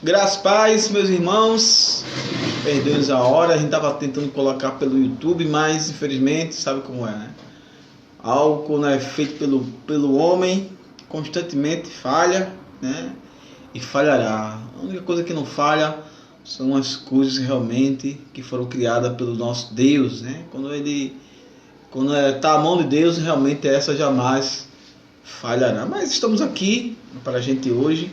Graças a paz, meus irmãos. Perdoe-nos a hora, a gente estava tentando colocar pelo YouTube, mas infelizmente, sabe como é, né? Algo quando é feito pelo homem, constantemente falha, né? E falhará. A única coisa que não falha são as coisas realmente que foram criadas pelo nosso Deus, né? Quando está a mão de Deus, realmente essa jamais falhará. Mas estamos aqui para a gente hoje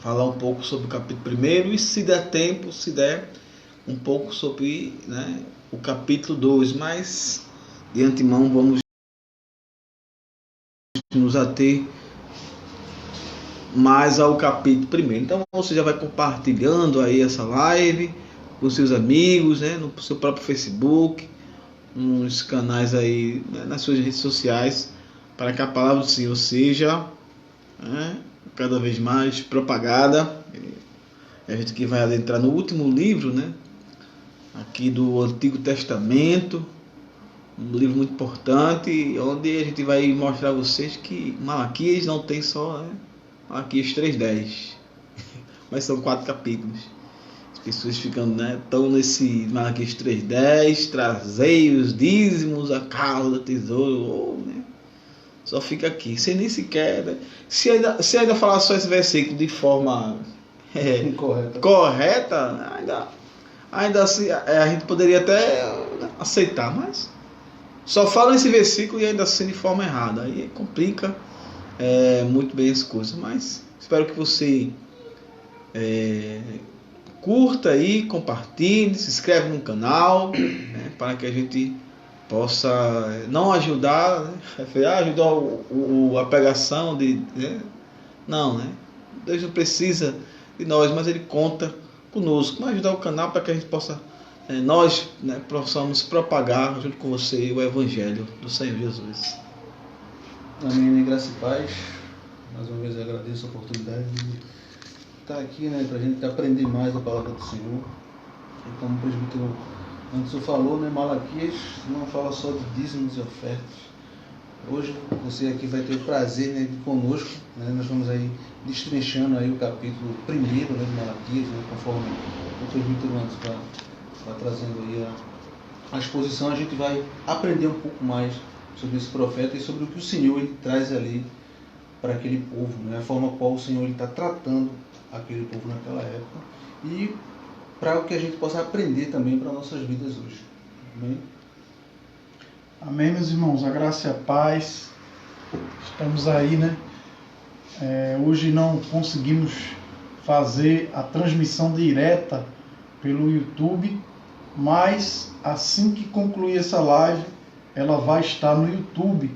falar um pouco sobre o capítulo 1 e, se der tempo, um pouco sobre, né, o capítulo 2. Mas de antemão vamos nos ater mais ao capítulo 1. Então você já vai compartilhando aí essa live com seus amigos, né, no seu próprio Facebook, nos canais aí, né, nas suas redes sociais, para que a palavra do Senhor seja, né, cada vez mais propagada. A gente que vai adentrar no último livro, né, aqui do Antigo Testamento, um livro muito importante, onde a gente vai mostrar a vocês que Malaquias não tem só, né, Malaquias 3:10, mas são 4 capítulos. As pessoas ficam, né, tão nesse Malaquias 3:10, trazei os dízimos a casa do tesouro, né? Só fica aqui, sem nem sequer, né? Se ainda falar só esse versículo de forma correta, ainda assim, a gente poderia até aceitar, mas só fala esse versículo e ainda assim de forma errada, aí complica muito bem as coisas. Mas espero que você curta aí, compartilhe, se inscreve no canal, né, para que a gente possa não ajudar, né, ajudar a pregação né? Não, né? Deus não precisa de nós, mas Ele conta conosco para ajudar o canal, para que a gente possa, nós, né, possamos propagar junto com você o Evangelho do Senhor Jesus. Amém, graça e paz. Mais uma vez eu agradeço a oportunidade de estar aqui, né, para a gente aprender mais a palavra do Senhor. E como o presbítero antes falou, né, Malaquias não fala só de dízimos e ofertas. Hoje você aqui vai ter o prazer, né, de conosco, né, nós vamos aí destrinchando aí o capítulo 1, né, de Malaquias, né, conforme o presbítero antes vai trazendo aí a exposição. A gente vai aprender um pouco mais sobre esse profeta e sobre o que o Senhor ele traz ali para aquele povo, né, a forma qual o Senhor está tratando aquele povo naquela época, e para o que a gente possa aprender também para nossas vidas hoje. Amém? Amém, meus irmãos, a graça e a paz. Estamos aí, né? Hoje não conseguimos fazer a transmissão direta pelo YouTube, mas assim que concluir essa live, ela vai estar no YouTube.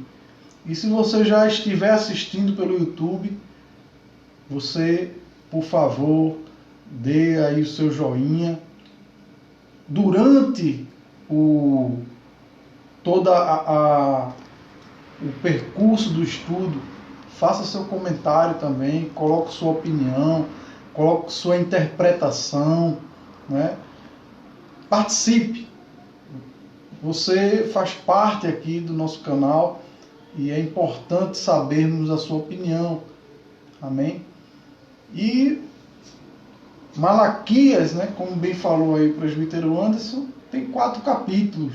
E se você já estiver assistindo pelo YouTube, você, por favor, dê aí o seu joinha. Durante todo o percurso do estudo, faça seu comentário também, coloque sua opinião, coloque sua interpretação, né? Participe. Você faz parte aqui do nosso canal e é importante sabermos a sua opinião. Amém? E Malaquias, né, como bem falou aí o presbítero Anderson, tem 4 capítulos.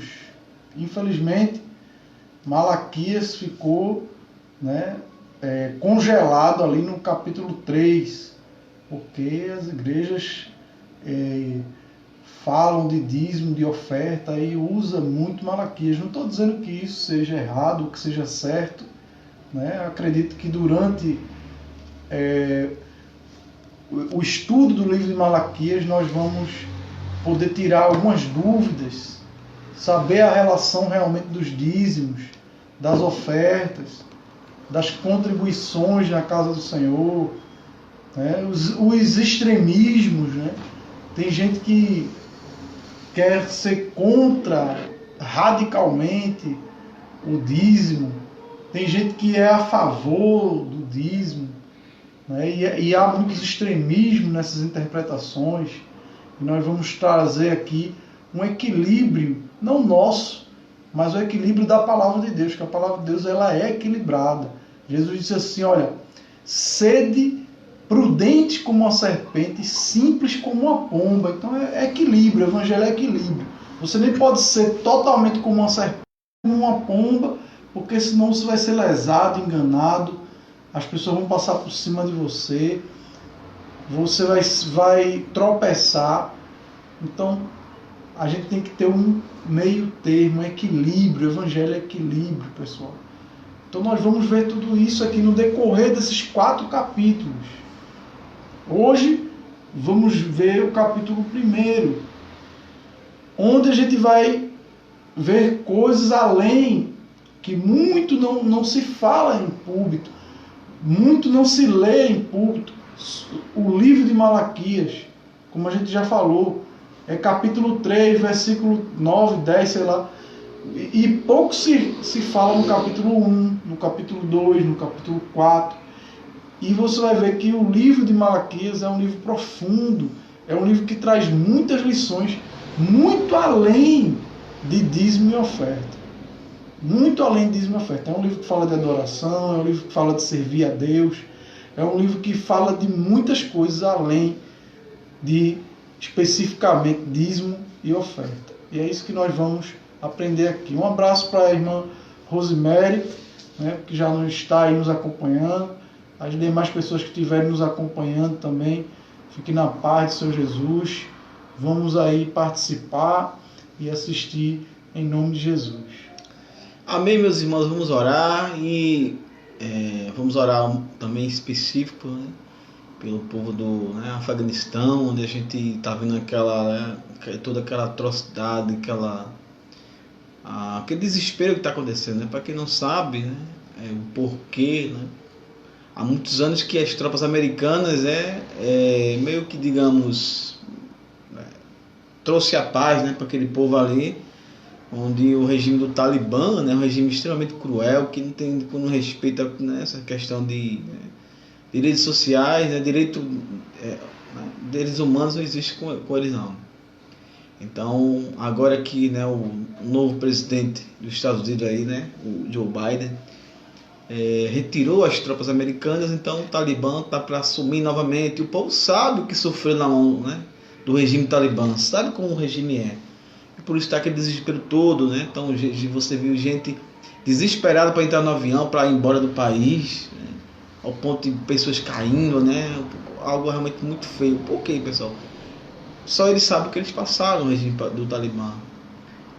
Infelizmente, Malaquias ficou, né, congelado ali no capítulo 3, porque as igrejas falam de dízimo, de oferta, e usa muito Malaquias. Não estou dizendo que isso seja errado, que seja certo, né? Acredito que durante o estudo do livro de Malaquias nós vamos poder tirar algumas dúvidas, saber a relação realmente dos dízimos, das ofertas, das contribuições na casa do Senhor, né? Os extremismos, né? Tem gente que quer ser contra radicalmente o dízimo, tem gente que é a favor do dízimo, né? E há muitos extremismos nessas interpretações. E nós vamos trazer aqui um equilíbrio, não nosso, mas o equilíbrio da palavra de Deus, que a palavra de Deus ela é equilibrada. Jesus disse assim, olha, sede prudente como uma serpente, simples como uma pomba. Então é equilíbrio, o evangelho é equilíbrio. Você nem pode ser totalmente como uma serpente, como uma pomba, porque senão você vai ser lesado, enganado, as pessoas vão passar por cima de você, você vai tropeçar. Então a gente tem que ter um meio termo, um equilíbrio. O evangelho é equilíbrio, pessoal. Então nós vamos ver tudo isso aqui no decorrer desses 4 capítulos. Hoje vamos ver o capítulo 1, onde a gente vai ver coisas além, que muito não se fala em púlpito, muito não se lê em púlpito. O livro de Malaquias, como a gente já falou, é capítulo 3, versículo 9, 10, sei lá. E pouco se fala no capítulo 1, no capítulo 2, no capítulo 4. E você vai ver que o livro de Malaquias é um livro profundo, é um livro que traz muitas lições, muito além de dízimo e oferta. Muito além de dízimo e oferta. É um livro que fala de adoração, é um livro que fala de servir a Deus, é um livro que fala de muitas coisas além de especificamente dízimo e oferta. E é isso que nós vamos aprender aqui. Um abraço para a irmã Rosemary, né, que já não está aí nos acompanhando. As demais pessoas que estiverem nos acompanhando também, fiquem na paz do Senhor Jesus. Vamos aí participar e assistir em nome de Jesus. Amém, meus irmãos. Vamos orar e vamos orar também específico, né, pelo povo do Afeganistão, onde a gente está vendo toda aquela atrocidade, aquele desespero que está acontecendo. Né? Para quem não sabe, né, o porquê, né? Há muitos anos que as tropas americanas meio que, digamos, trouxe a paz, né, para aquele povo ali, onde o regime do Talibã, né, um regime extremamente cruel, que não respeita, né, essa questão de direitos sociais, né, direitos humanos não existe com eles não. Então, agora que, né, o novo presidente dos Estados Unidos aí, né, o Joe Biden, retirou as tropas americanas, então o Talibã está para assumir novamente. O povo sabe o que sofreu na mão, né, do regime Talibã, sabe como o regime é. E por isso está aquele desespero todo, né? Então você viu gente desesperada para entrar no avião, para ir embora do país, né, ao ponto de pessoas caindo, né? Algo realmente muito feio. Por quê, pessoal? Só eles sabem o que eles passaram no regime do Talibã.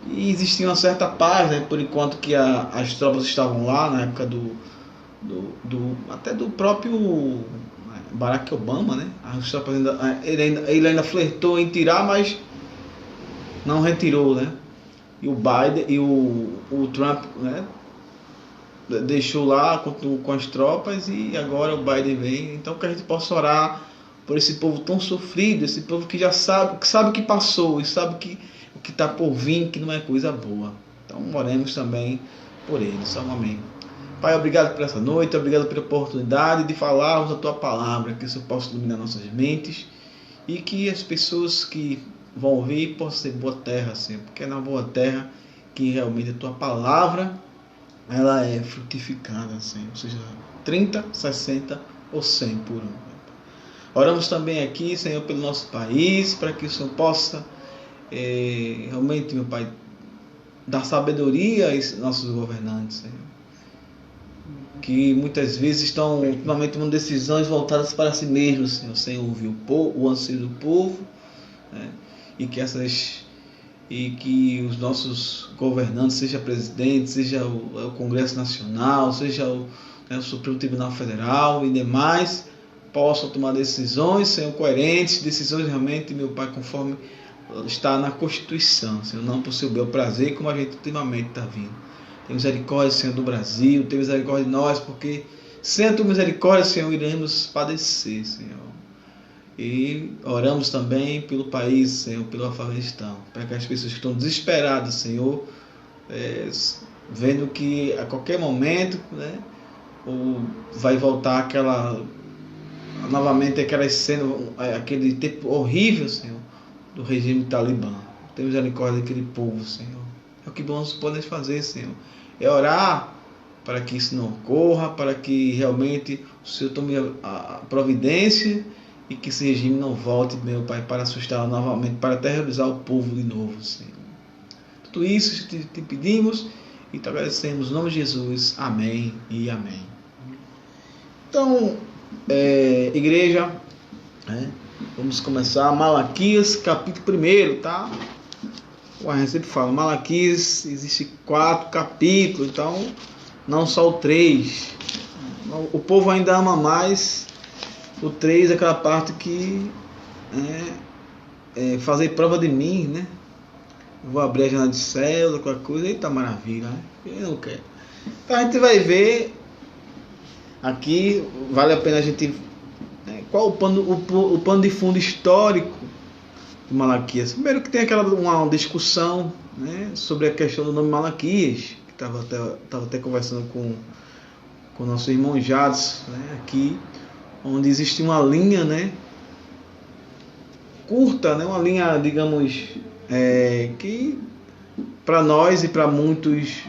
E existia uma certa paz, né, por enquanto que as tropas estavam lá, na época até do próprio Barack Obama, né? As tropas ele ainda flertou em tirar, mas não retirou, né? E o Biden e o Trump, né, deixou lá com as tropas, e agora o Biden vem. Então que a gente possa orar por esse povo tão sofrido, esse povo que já sabe o que passou e sabe que o que está por vir, que não é coisa boa. Então oremos também por eles. Amém. Pai, obrigado por essa noite, obrigado pela oportunidade de falarmos a Tua palavra, que isso possa iluminar nossas mentes e que as pessoas que vão ouvir possam ser boa terra, Senhor, porque é na boa terra que realmente a Tua palavra ela é frutificada, Senhor, ou seja, 30, 60 ou 100 por um. Oramos também aqui, Senhor, pelo nosso país, para que o Senhor possa realmente, meu Pai, dar sabedoria a esses nossos governantes, Senhor, que muitas vezes estão ultimamente tomando decisões voltadas para si mesmos, Senhor, sem ouvir o anseio do povo, né? E que os nossos governantes, seja presidente, seja o Congresso Nacional, seja o Supremo Tribunal Federal e demais, possam tomar decisões, Senhor, coerentes, decisões realmente, meu Pai, conforme está na Constituição, Senhor, não por seu bel prazer, como a gente ultimamente está vindo. Tem misericórdia, Senhor, do Brasil, tem misericórdia de nós, porque sem a tua misericórdia, Senhor, iremos padecer, Senhor. E oramos também pelo país, Senhor, pelo Afeganistão, para que as pessoas que estão desesperadas, Senhor, vendo que a qualquer momento, né, vai voltar novamente aquela cena, aquele tempo horrível, Senhor, do regime talibã. Tem misericórdia daquele povo, Senhor. É o que nós podemos fazer, Senhor. É orar para que isso não ocorra, para que realmente o Senhor tome a providência e que esse regime não volte, meu Pai, para assustar novamente, para aterrorizar o povo de novo, Senhor. Tudo isso te pedimos e te agradecemos em nome de Jesus. Amém e amém. Então, igreja, vamos começar Malaquias, capítulo 1, tá? A gente sempre fala, Malaquias, existe 4 capítulos, então não só o 3. O povo ainda ama mais o 3, aquela parte que fazer prova de mim, né? Vou abrir a janela de céu, qualquer coisa, eita maravilha, né? Eu não quero. Então a gente vai ver aqui, vale a pena a gente... qual o pano de fundo histórico de Malaquias? Primeiro que tem uma discussão, né, sobre a questão do nome Malaquias, que estava até conversando com o nosso irmão Jadson, né, aqui, onde existe uma linha, né, curta, né, uma linha, digamos, que para nós e para muitos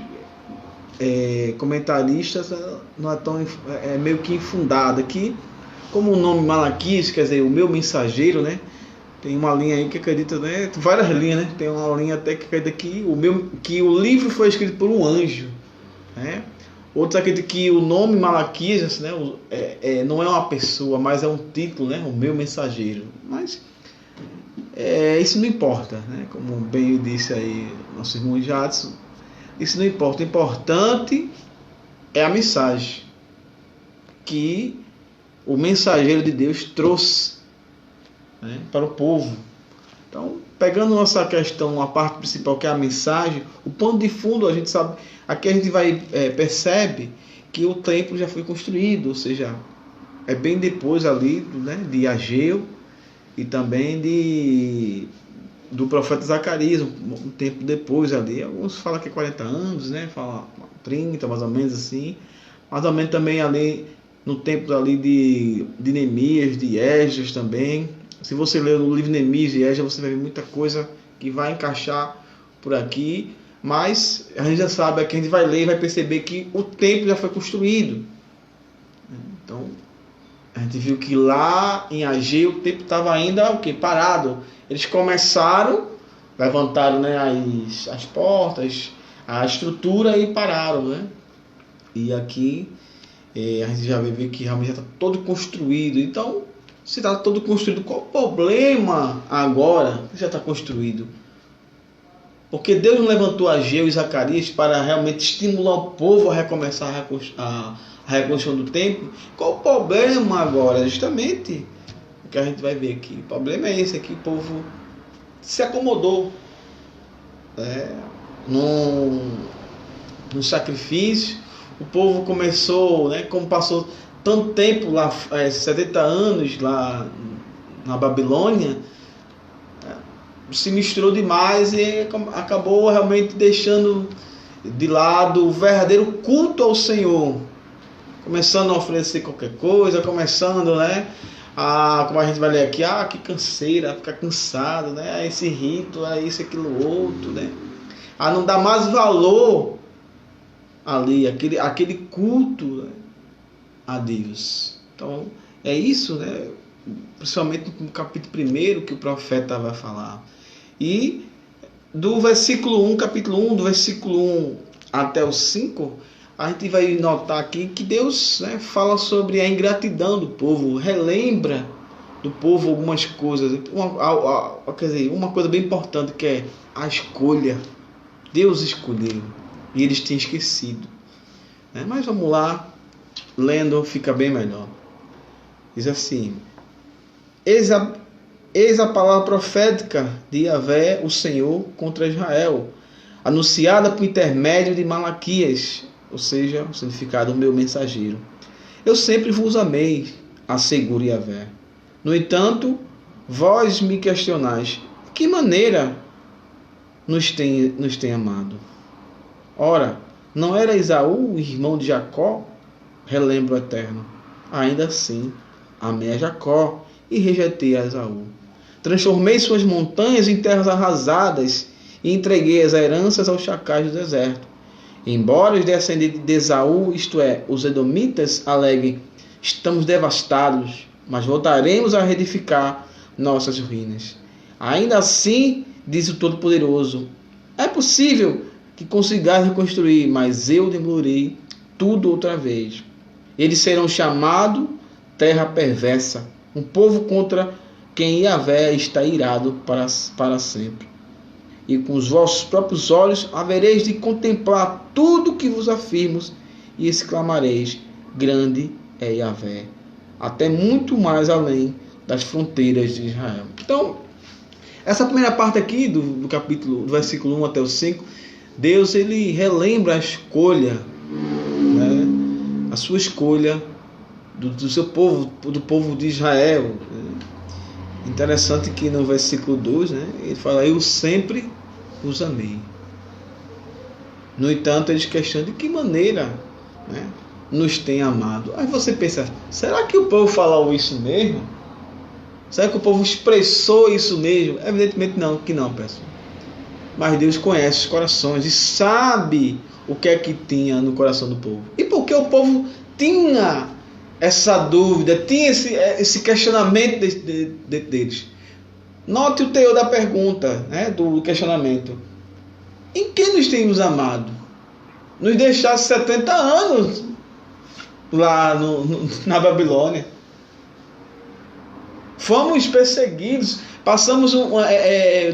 comentaristas não é tão, meio que infundada, que como o nome Malaquias, quer dizer, o meu mensageiro, né, tem uma linha aí que acredita, né, várias linhas, né, tem uma linha até que acredita que o livro foi escrito por um anjo, né. Outros acreditam que o nome Malaquias, né, não é uma pessoa, mas é um título, né, o meu mensageiro. Mas isso não importa, né, como bem disse aí nosso irmão Jadson, isso não importa. O importante é a mensagem que o mensageiro de Deus trouxe, né, para o povo. Então, pegando nossa questão, a parte principal que é a mensagem, o pano de fundo, a gente sabe, aqui a gente percebe que o templo já foi construído, ou seja, é bem depois ali, né, de Ageu e também do profeta Zacarias, um tempo depois ali. Alguns falam que é 40 anos, né, falam 30, mais ou menos assim, mais ou menos também ali no tempo ali de Neemias, de Esdras também. Se você ler o livro de Neemias e Esdras, você vai ver muita coisa que vai encaixar por aqui, mas a gente já sabe, aqui a gente vai ler e vai perceber que o templo já foi construído. Então, a gente viu que lá em Ageu o templo estava ainda parado. Eles começaram, levantaram, né, as portas, a estrutura e pararam, né? E aqui a gente já vai ver que realmente já está todo construído. Então, se está todo construído, qual o problema agora que já está construído? Porque Deus não levantou Ageu e Zacarias para realmente estimular o povo a recomeçar a reconstrução do templo. Qual o problema agora? Justamente o que a gente vai ver aqui. O problema é esse aqui, o povo se acomodou, no sacrifício. O povo começou, né, como passou tanto tempo lá, 70 anos lá na Babilônia, se misturou demais e acabou realmente deixando de lado o verdadeiro culto ao Senhor, começando a oferecer qualquer coisa, começando, né, como a gente vai ler aqui, que canseira, ficar cansado, né, esse rito, isso, aquilo, outro, né, não dá mais valor ali, aquele culto, né, a Deus. Então é isso, né, principalmente no capítulo 1 que o profeta vai falar. E do versículo 1, capítulo 1, do versículo 1 até o 5, a gente vai notar aqui que Deus, né, fala sobre a ingratidão do povo, relembra do povo algumas coisas. Quer dizer, uma coisa bem importante, que é a escolha. Deus escolheu e eles têm esquecido, né? Mas vamos lá, lendo fica bem melhor. Diz assim: Eis a palavra profética de Yahvé, o Senhor, contra Israel, anunciada por intermédio de Malaquias, ou seja, o significado do meu mensageiro. Eu sempre vos amei, assegura Yahvé. No entanto, vós me questionais: de que maneira nos tem amado? Ora, não era Esaú, irmão de Jacó? Relembro o Eterno. Ainda assim, amei a Jacó e rejeitei a Esaú. Transformei suas montanhas em terras arrasadas e entreguei as heranças aos chacais do deserto. Embora os descendentes de Esaú, isto é, os edomitas, aleguem: estamos devastados, mas voltaremos a reedificar nossas ruínas. Ainda assim, diz o Todo-Poderoso, é possível que consigais reconstruir, mas eu demolirei tudo outra vez. Eles serão chamados terra perversa, um povo contra quem Yahvé está irado para sempre. E com os vossos próprios olhos havereis de contemplar tudo que vos afirmo, e exclamareis: grande é Yahvé, até muito mais além das fronteiras de Israel. Então, essa primeira parte aqui do capítulo, do versículo 1 até o 5, Deus ele relembra a escolha, né, a sua escolha do seu povo, do povo de Israel. Interessante que no versículo 2, né, ele fala: eu sempre os amei. No entanto, eles questionam de que maneira, né, nos tem amado. Aí você pensa: será que o povo falou isso mesmo? Será que o povo expressou isso mesmo? Evidentemente não, que não, pessoal. Mas Deus conhece os corações e sabe o que é que tinha no coração do povo. E por que o povo tinha essa dúvida, tinha esse questionamento deles? Note o teor da pergunta, né, do questionamento. Em que nos temos amado? Nos deixasse 70 anos lá na Babilônia. Fomos perseguidos, passamos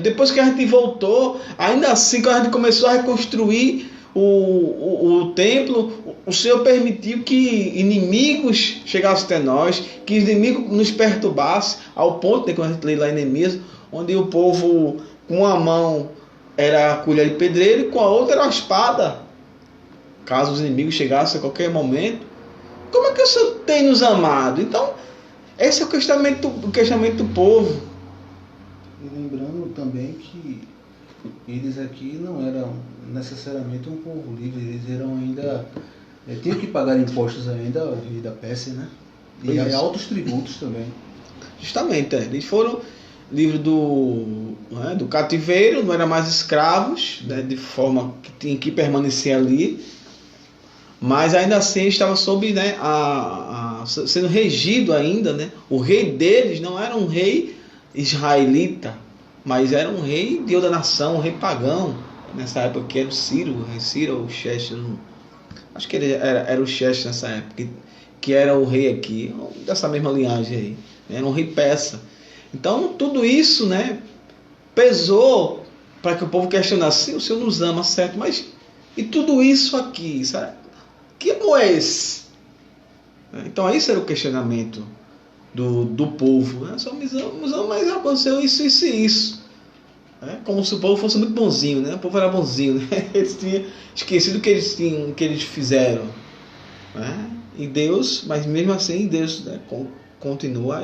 depois que a gente voltou, ainda assim, quando a gente começou a reconstruir o templo, o Senhor permitiu que inimigos chegassem até nós, que os inimigos nos perturbassem, ao ponto, né, quando a gente lê lá em Neemias, onde o povo com uma mão era a colher de pedreiro e com a outra era a espada, caso os inimigos chegassem a qualquer momento. Como é que o Senhor tem nos amado? Então, esse é o questionamento do povo. E lembrando também que eles aqui não eram necessariamente um povo livre, eles eram ainda, tinham que pagar impostos ainda ao rei da Pérsia, né? E aí altos tributos também. Justamente, eles foram livres do cativeiro, não eram mais escravos, né, de forma que tinham que permanecer ali, mas ainda assim estavam sob, né, sendo regido ainda, né? O rei deles não era um rei israelita, mas era um rei de outra nação, um rei pagão, nessa época, que era o Ciro, o rei Ciro ou o Xerxes, acho que ele era o Xerxes nessa época, que era o rei aqui, dessa mesma linhagem aí, era um rei persa. Então tudo isso, né, pesou para que o povo questionasse: o Senhor nos ama, certo, mas e tudo isso aqui, sabe? Que amor é esse? Então esse era o questionamento do povo, né? Só nos ama, mas aconteceu isso, isso e isso. Como se o povo fosse muito bonzinho, né? O povo era bonzinho, né? Eles tinham esquecido o que eles fizeram, né? E Deus, mas mesmo assim Deus, né, continua.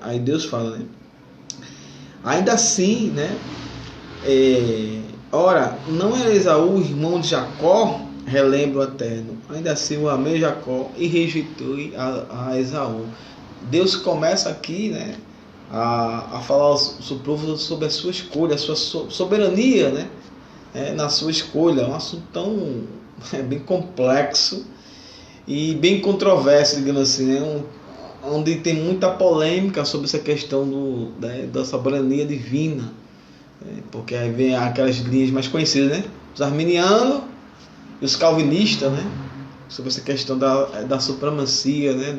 Aí Deus fala, né? Ainda assim, né? Ora, não era Esaú, irmão de Jacó? Relembro o Eterno. Ainda assim eu amei Jacó e rejeitei a Esaú. Deus começa aqui, né, a falar sobre a sua escolha, a sua soberania, né, na sua escolha. É um assunto tão bem complexo e bem controverso, digamos assim, né, onde tem muita polêmica sobre essa questão da soberania divina, porque aí vem aquelas linhas mais conhecidas, né, os arminianos e os calvinistas, né, sobre essa questão da supremacia, né,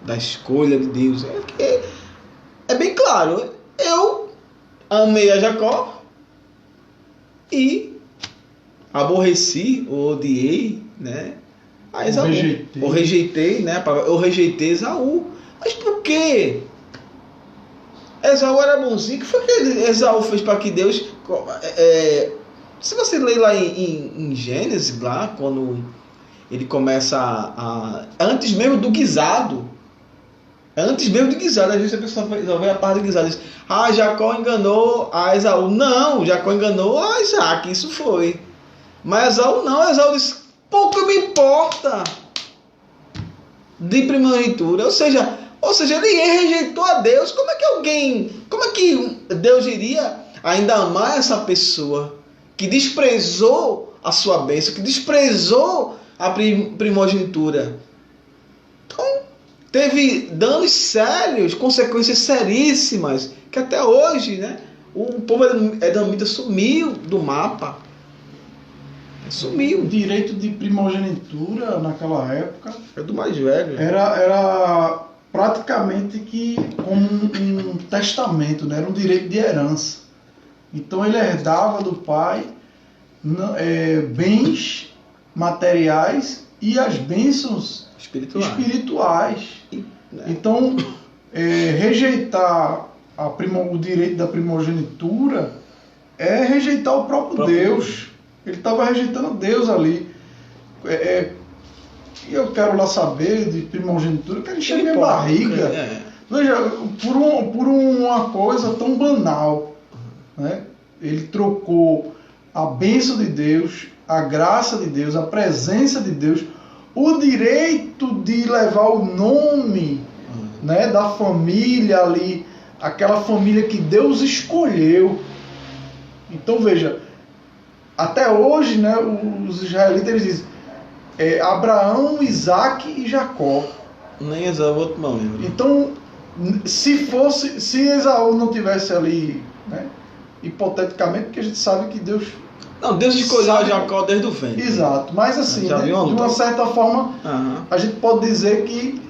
da escolha de Deus. É bem claro, eu amei a Jacó e aborreci ou odiei, né, a Esaú. Eu rejeitei, né, eu rejeitei Esaú. Mas por quê? Esaú era bonzinho. O que foi que Esaú fez para que Deus... se você ler lá em Gênesis, lá quando ele começa antes mesmo do guisado, às vezes a pessoa vê a parte do guisado e diz: Jacó enganou a Esaú. Não, Jacó enganou a Isaac, isso foi. Mas Esaú não, Esaú disse: pouco me importa de primogenitura. Ou seja, ele rejeitou a Deus. Como é que Deus iria ainda amar essa pessoa que desprezou a sua bênção, que desprezou a primogenitura. Então, teve danos sérios, consequências seríssimas, que até hoje, né, o povo edomita sumiu do mapa. Sumiu. O direito de primogenitura naquela época É do mais velho. era praticamente que como um testamento, né? Era um direito de herança. Então ele herdava do pai bens materiais e as bênçãos espirituais. Então, rejeitar o direito da primogenitura é rejeitar o próprio Deus. Ele estava rejeitando Deus ali. E eu quero lá saber de primogenitura, que ele encher minha barriga. Veja, por uma coisa tão banal, né? Ele trocou a bênção de Deus, a graça de Deus, a presença de Deus, o direito de levar o nome, né, da família ali, aquela família que Deus escolheu. Então veja, até hoje, né, os israelitas eles dizem Abraão, Isaac e Jacó. Nem Esaú, outro não lembro. Então, se Esaú não tivesse ali, né, hipoteticamente, porque a gente sabe que Deus... Não, Deus escolheu Jacó desde o ventre. Exato, mas assim, né, de uma certa forma, a gente pode dizer que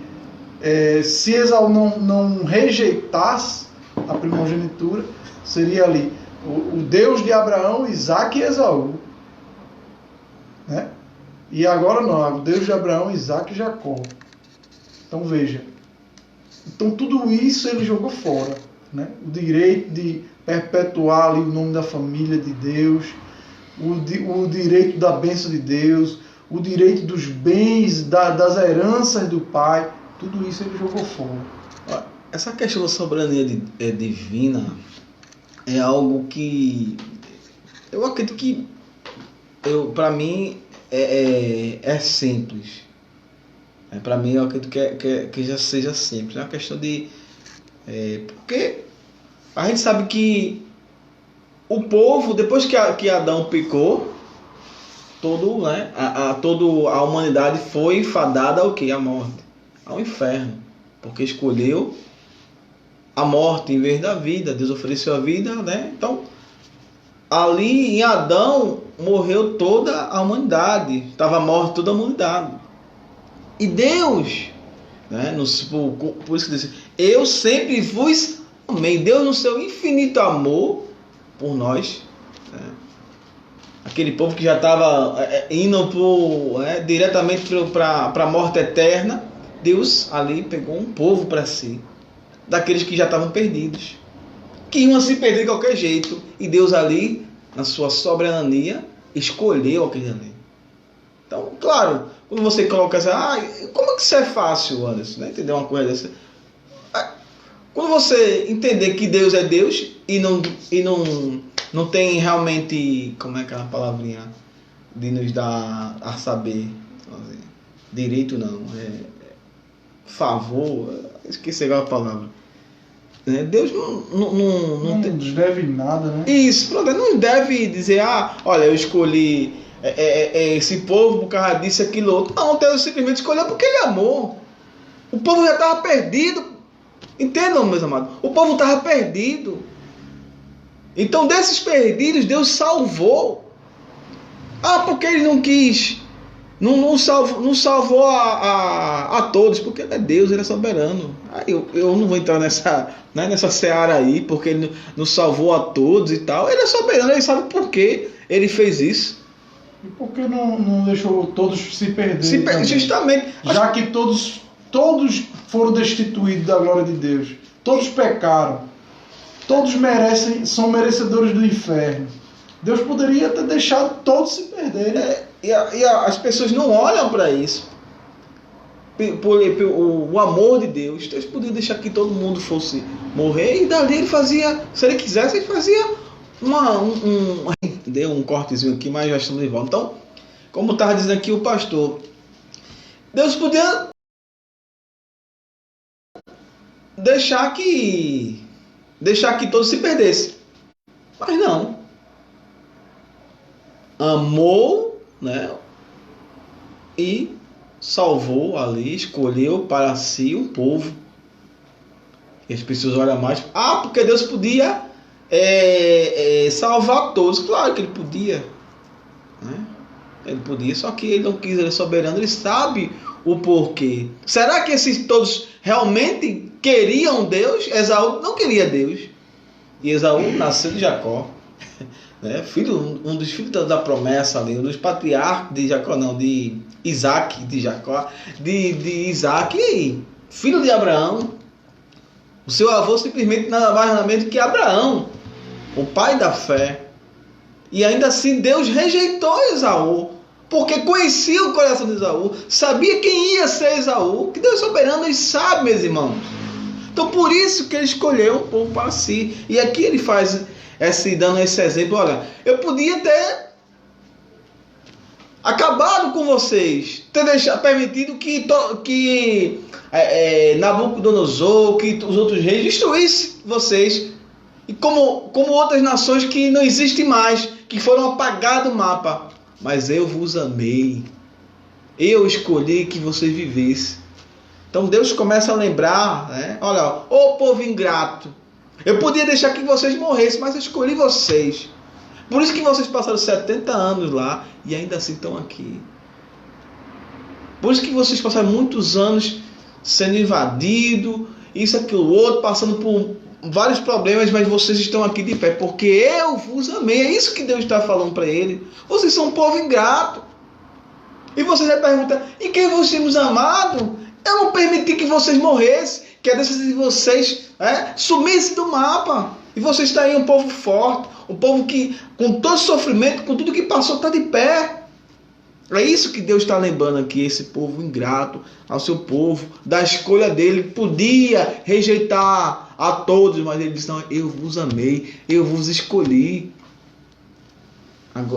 se Esaú não rejeitasse a primogenitura, seria ali o Deus de Abraão, Isaac e Esaú, né? E agora não, é o Deus de Abraão, Isaac e Jacó. Então veja, então tudo isso ele jogou fora, né? O direito de perpetuar ali o nome da família de Deus, o direito da bênção de Deus, o direito dos bens, das heranças do Pai, tudo isso ele jogou fora. Essa questão da soberania divina é algo que eu acredito que para mim é simples. Para mim eu acredito que já seja simples. É uma questão de porque a gente sabe que o povo, depois que Adão pecou, toda a humanidade foi fadada ao quê? À morte, ao inferno, porque escolheu a morte em vez da vida. Deus ofereceu a vida, né? Então, ali em Adão morreu toda a humanidade, estava morta toda a humanidade. E Deus, né, por isso que diz, eu sempre vos amei. Deus, no seu infinito amor por nós, né? Aquele povo que já estava indo diretamente para a morte eterna, Deus ali pegou um povo para si, daqueles que já estavam perdidos, que iam se perder de qualquer jeito, e Deus ali, na sua soberania, escolheu aquele ali. Então, claro, quando você coloca essa, como é que isso é fácil, Anderson, né? Entender uma coisa dessa? Quando você entender que Deus é Deus e não tem realmente, como é aquela palavrinha de nos dar a saber, direito não, favor, esqueci agora a palavra. Deus não nos deve nada, né? Isso, pronto, não deve dizer, olha, eu escolhi esse povo por causa disso, aquilo, outro. Não, Deus simplesmente escolheu porque Ele amou. O povo já estava perdido. Entendam, meus amados? O povo estava perdido. Então, desses perdidos, Deus salvou. Porque Ele não quis. Não salvou a todos, porque Ele é Deus, Ele é soberano. Eu não vou entrar nessa seara aí, porque Ele não salvou a todos e tal. Ele é soberano, Ele sabe por que Ele fez isso. E por que não deixou todos se perderem? Justamente. Já que todos foram destituídos da glória de Deus. Todos pecaram. Todos são merecedores do inferno. Deus poderia ter deixado todos se perderem. E as pessoas não olham para isso. O amor de Deus. Deus poderia deixar que todo mundo fosse morrer, e dali Ele fazia, se Ele quisesse, Ele fazia deu um cortezinho aqui, mas já estamos de volta. Então, como estava dizendo aqui o pastor, Deus podia deixar que todos se perdessem, mas não. amou, né? E salvou ali, escolheu para si um povo. E as pessoas olham mais, porque Deus podia salvar todos. Claro que ele podia, né? Ele podia, só que ele não quis, ele é soberano, ele sabe o porquê. Será que esses todos realmente queriam Deus? Esaú não queria Deus. E Esaú nasceu de Jacó, né? Um dos filhos da promessa ali, um dos patriarcas de Jacó, não, de Isaac, de Jacó, de Isaac, e aí, filho de Abraão. O seu avô simplesmente nada mais nada menos que Abraão, o pai da fé. E ainda assim Deus rejeitou Esaú, porque conhecia o coração de Esaú, sabia quem ia ser Esaú, que Deus é soberano e sabe, meus irmãos. Então por isso que ele escolheu um povo para si. E aqui ele faz dando esse exemplo, olha, eu podia ter acabado com vocês, ter permitido que Nabucodonosor, que os outros reis destruíssem vocês, e como outras nações que não existem mais, que foram apagadas do mapa. Mas eu vos amei, eu escolhi que vocês vivessem. Então Deus começa a lembrar, né? Olha, ô povo ingrato, eu podia deixar que vocês morressem, mas eu escolhi vocês. Por isso que vocês passaram 70 anos lá e ainda assim estão aqui. Por isso que vocês passaram muitos anos sendo invadidos, isso, aquilo, outro, passando por vários problemas, mas vocês estão aqui de pé, porque eu vos amei. É isso que Deus está falando para ele. Vocês são um povo ingrato. E vocês vai perguntar, e quem vos temos amado? Eu não permiti que vocês morressem, que a descendência de vocês sumisse do mapa. E vocês estão aí um povo forte, um povo que, com todo sofrimento, com tudo que passou, está de pé. É isso que Deus está lembrando aqui, esse povo ingrato ao seu povo, da escolha dele. Podia rejeitar a todos, mas ele disse, não, eu vos amei, eu vos escolhi.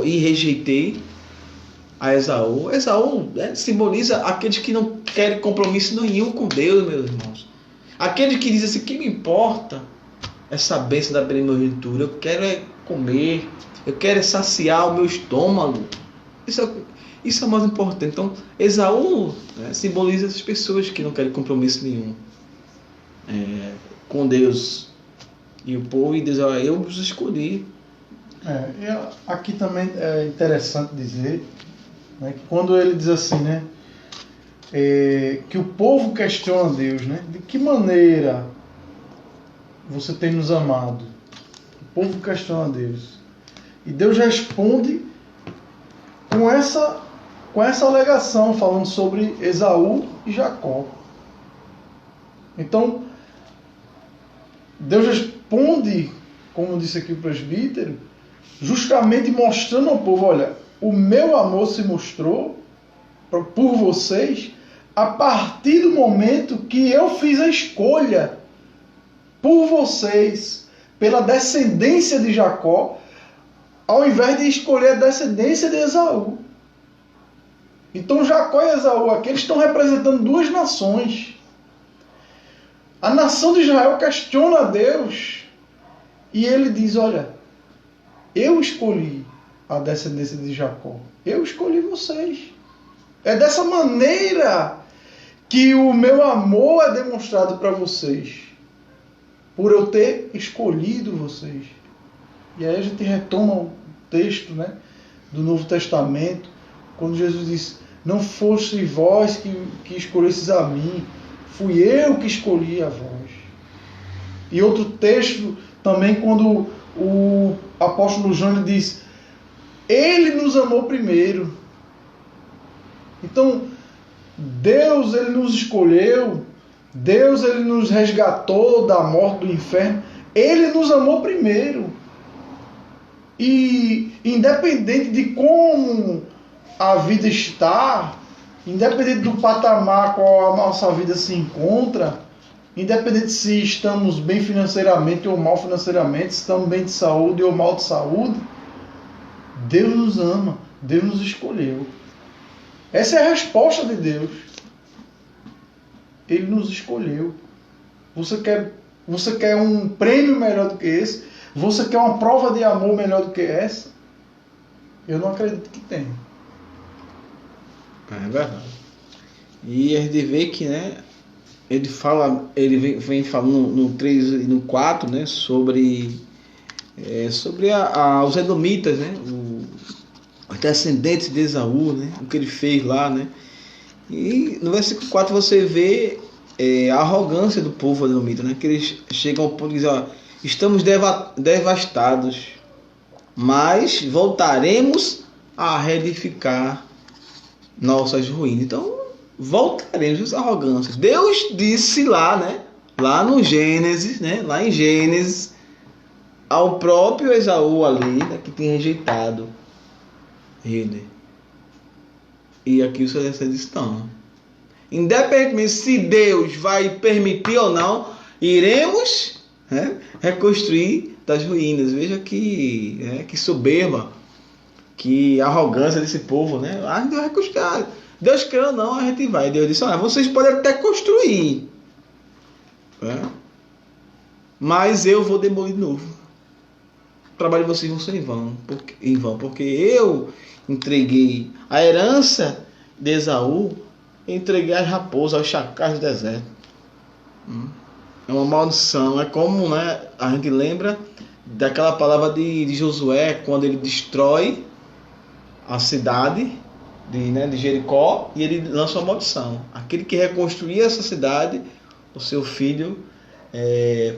E rejeitei a Esaú. Esaú simboliza aqueles que não querem compromisso nenhum com Deus, meus irmãos. Aqueles que dizem assim, que me importa essa bênção da primogenitura, eu quero comer, eu quero saciar o meu estômago. Isso é o mais importante. Então, Esaú simboliza essas pessoas que não querem compromisso nenhum com Deus. E o povo, e Deus, eu vos escolhi. Aqui também é interessante dizer, né, que quando ele diz assim, né, que o povo questiona Deus, né, de que maneira você tem nos amado? O povo questiona Deus. E Deus responde com essa alegação, falando sobre Esaú e Jacó. Então, Deus responde, como disse aqui o presbítero, justamente mostrando ao povo, olha, o meu amor se mostrou por vocês a partir do momento que eu fiz a escolha por vocês, pela descendência de Jacó, ao invés de escolher a descendência de Esaú. Então Jacó e Esaú aqui, eles estão representando duas nações. A nação de Israel questiona a Deus e ele diz, olha, eu escolhi a descendência de Jacó, eu escolhi vocês. É dessa maneira que o meu amor é demonstrado para vocês, por eu ter escolhido vocês. E aí a gente retoma o texto, né, do Novo Testamento, quando Jesus diz, não fosse vós que escolhesseis a mim, fui eu que escolhi a vós. E outro texto também, quando o apóstolo João diz, ele nos amou primeiro. Então, Deus, ele nos escolheu, Deus, ele nos resgatou da morte, do inferno, ele nos amou primeiro. E independente de como a vida está, independente do patamar qual a nossa vida se encontra, independente se estamos bem financeiramente ou mal financeiramente, se estamos bem de saúde ou mal de saúde, Deus nos ama, Deus nos escolheu. Essa é a resposta de Deus. Ele nos escolheu. Você quer um prêmio melhor do que esse? Você quer uma prova de amor melhor do que essa? Eu não acredito que tenha. É verdade. E a gente vê que, né, ele vem falando no 3 e no 4, né, sobre os Edomitas, né, os descendentes de Esaú, né, o que ele fez lá, né. E no versículo 4 você vê a arrogância do povo edomita, né, que eles chegam ao ponto de dizer, ó, estamos devastados, mas voltaremos a reedificar nossas ruínas. Então, voltaremos à arrogância. Deus disse lá, né? Lá no Gênesis, né? Lá em Gênesis, ao próprio Esaú ali, né, que tinha rejeitado ele. E aqui os seus descendentes estão. Independentemente se Deus vai permitir ou não, iremos, né, reconstruir das ruínas. Veja que soberba, que arrogância desse povo, né? Deus vai reconstruir. Deus quer ou não, a gente vai. Deus disse, olha, vocês podem até construir, né? Mas eu vou demolir de novo. O trabalho de vocês vão ser em vão, porque eu entreguei a herança de Esaú, entreguei as raposas, aos chacais do deserto. É uma maldição. É como, né, a gente lembra daquela palavra de Josué, quando ele destrói a cidade de Jericó, e ele lança uma maldição. Aquele que reconstruir essa cidade, o seu filho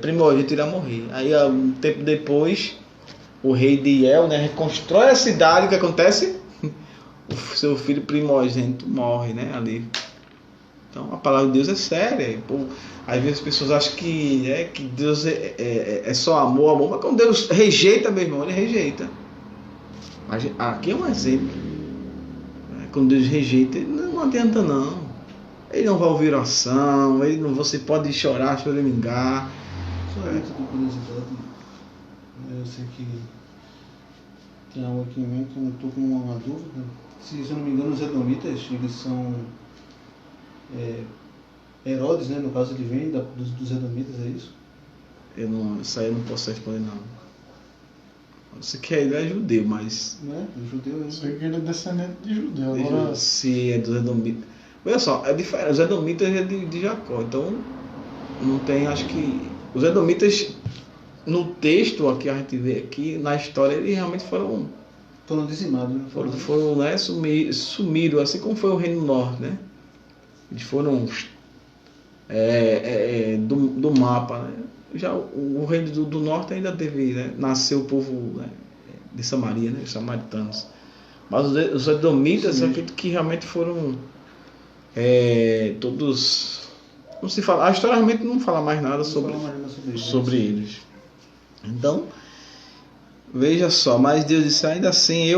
primogênito irá morrer. Aí, um tempo depois, o rei de Iel, né, reconstrói a cidade. O que acontece? O seu filho primogênito morre, né, ali. Então a palavra de Deus é séria. Às vezes as pessoas acham que Deus é só amor, mas quando Deus rejeita, meu irmão, ele rejeita. Aqui é um exemplo. Quando Deus rejeita, não adianta não. Ele não vai ouvir oração, você pode chorar, choramingar. Só antes de curiosidade, eu sei que tem algo aqui em mente, eu estou com uma dúvida. Se eu não me engano, os edomitas, eles são Herodes, né? No caso, ele vem dos edomitas, é isso? Isso aí eu não posso responder, não. Você quer ele é judeu, mas... Não é? O judeu é... Sei que ele é descendente de judeu. Agora... Se é dos edomitas... Olha só, é diferente. Os edomitas é de Jacó, então não tem, acho que... Os edomitas, no texto aqui, a gente vê aqui, na história, eles realmente foram dizimados, né? Foram, né, sumiram, assim como foi o Reino do Norte, né? Eles foram do mapa, né? Já o Reino do Norte ainda teve, né? Nasceu o povo, né, de Samaria, né? Os samaritanos. Mas os edomitas, eu acredito que realmente foram todos... Não se fala, a história realmente não fala mais nada sobre eles. Então, veja só, mas Deus disse, ainda assim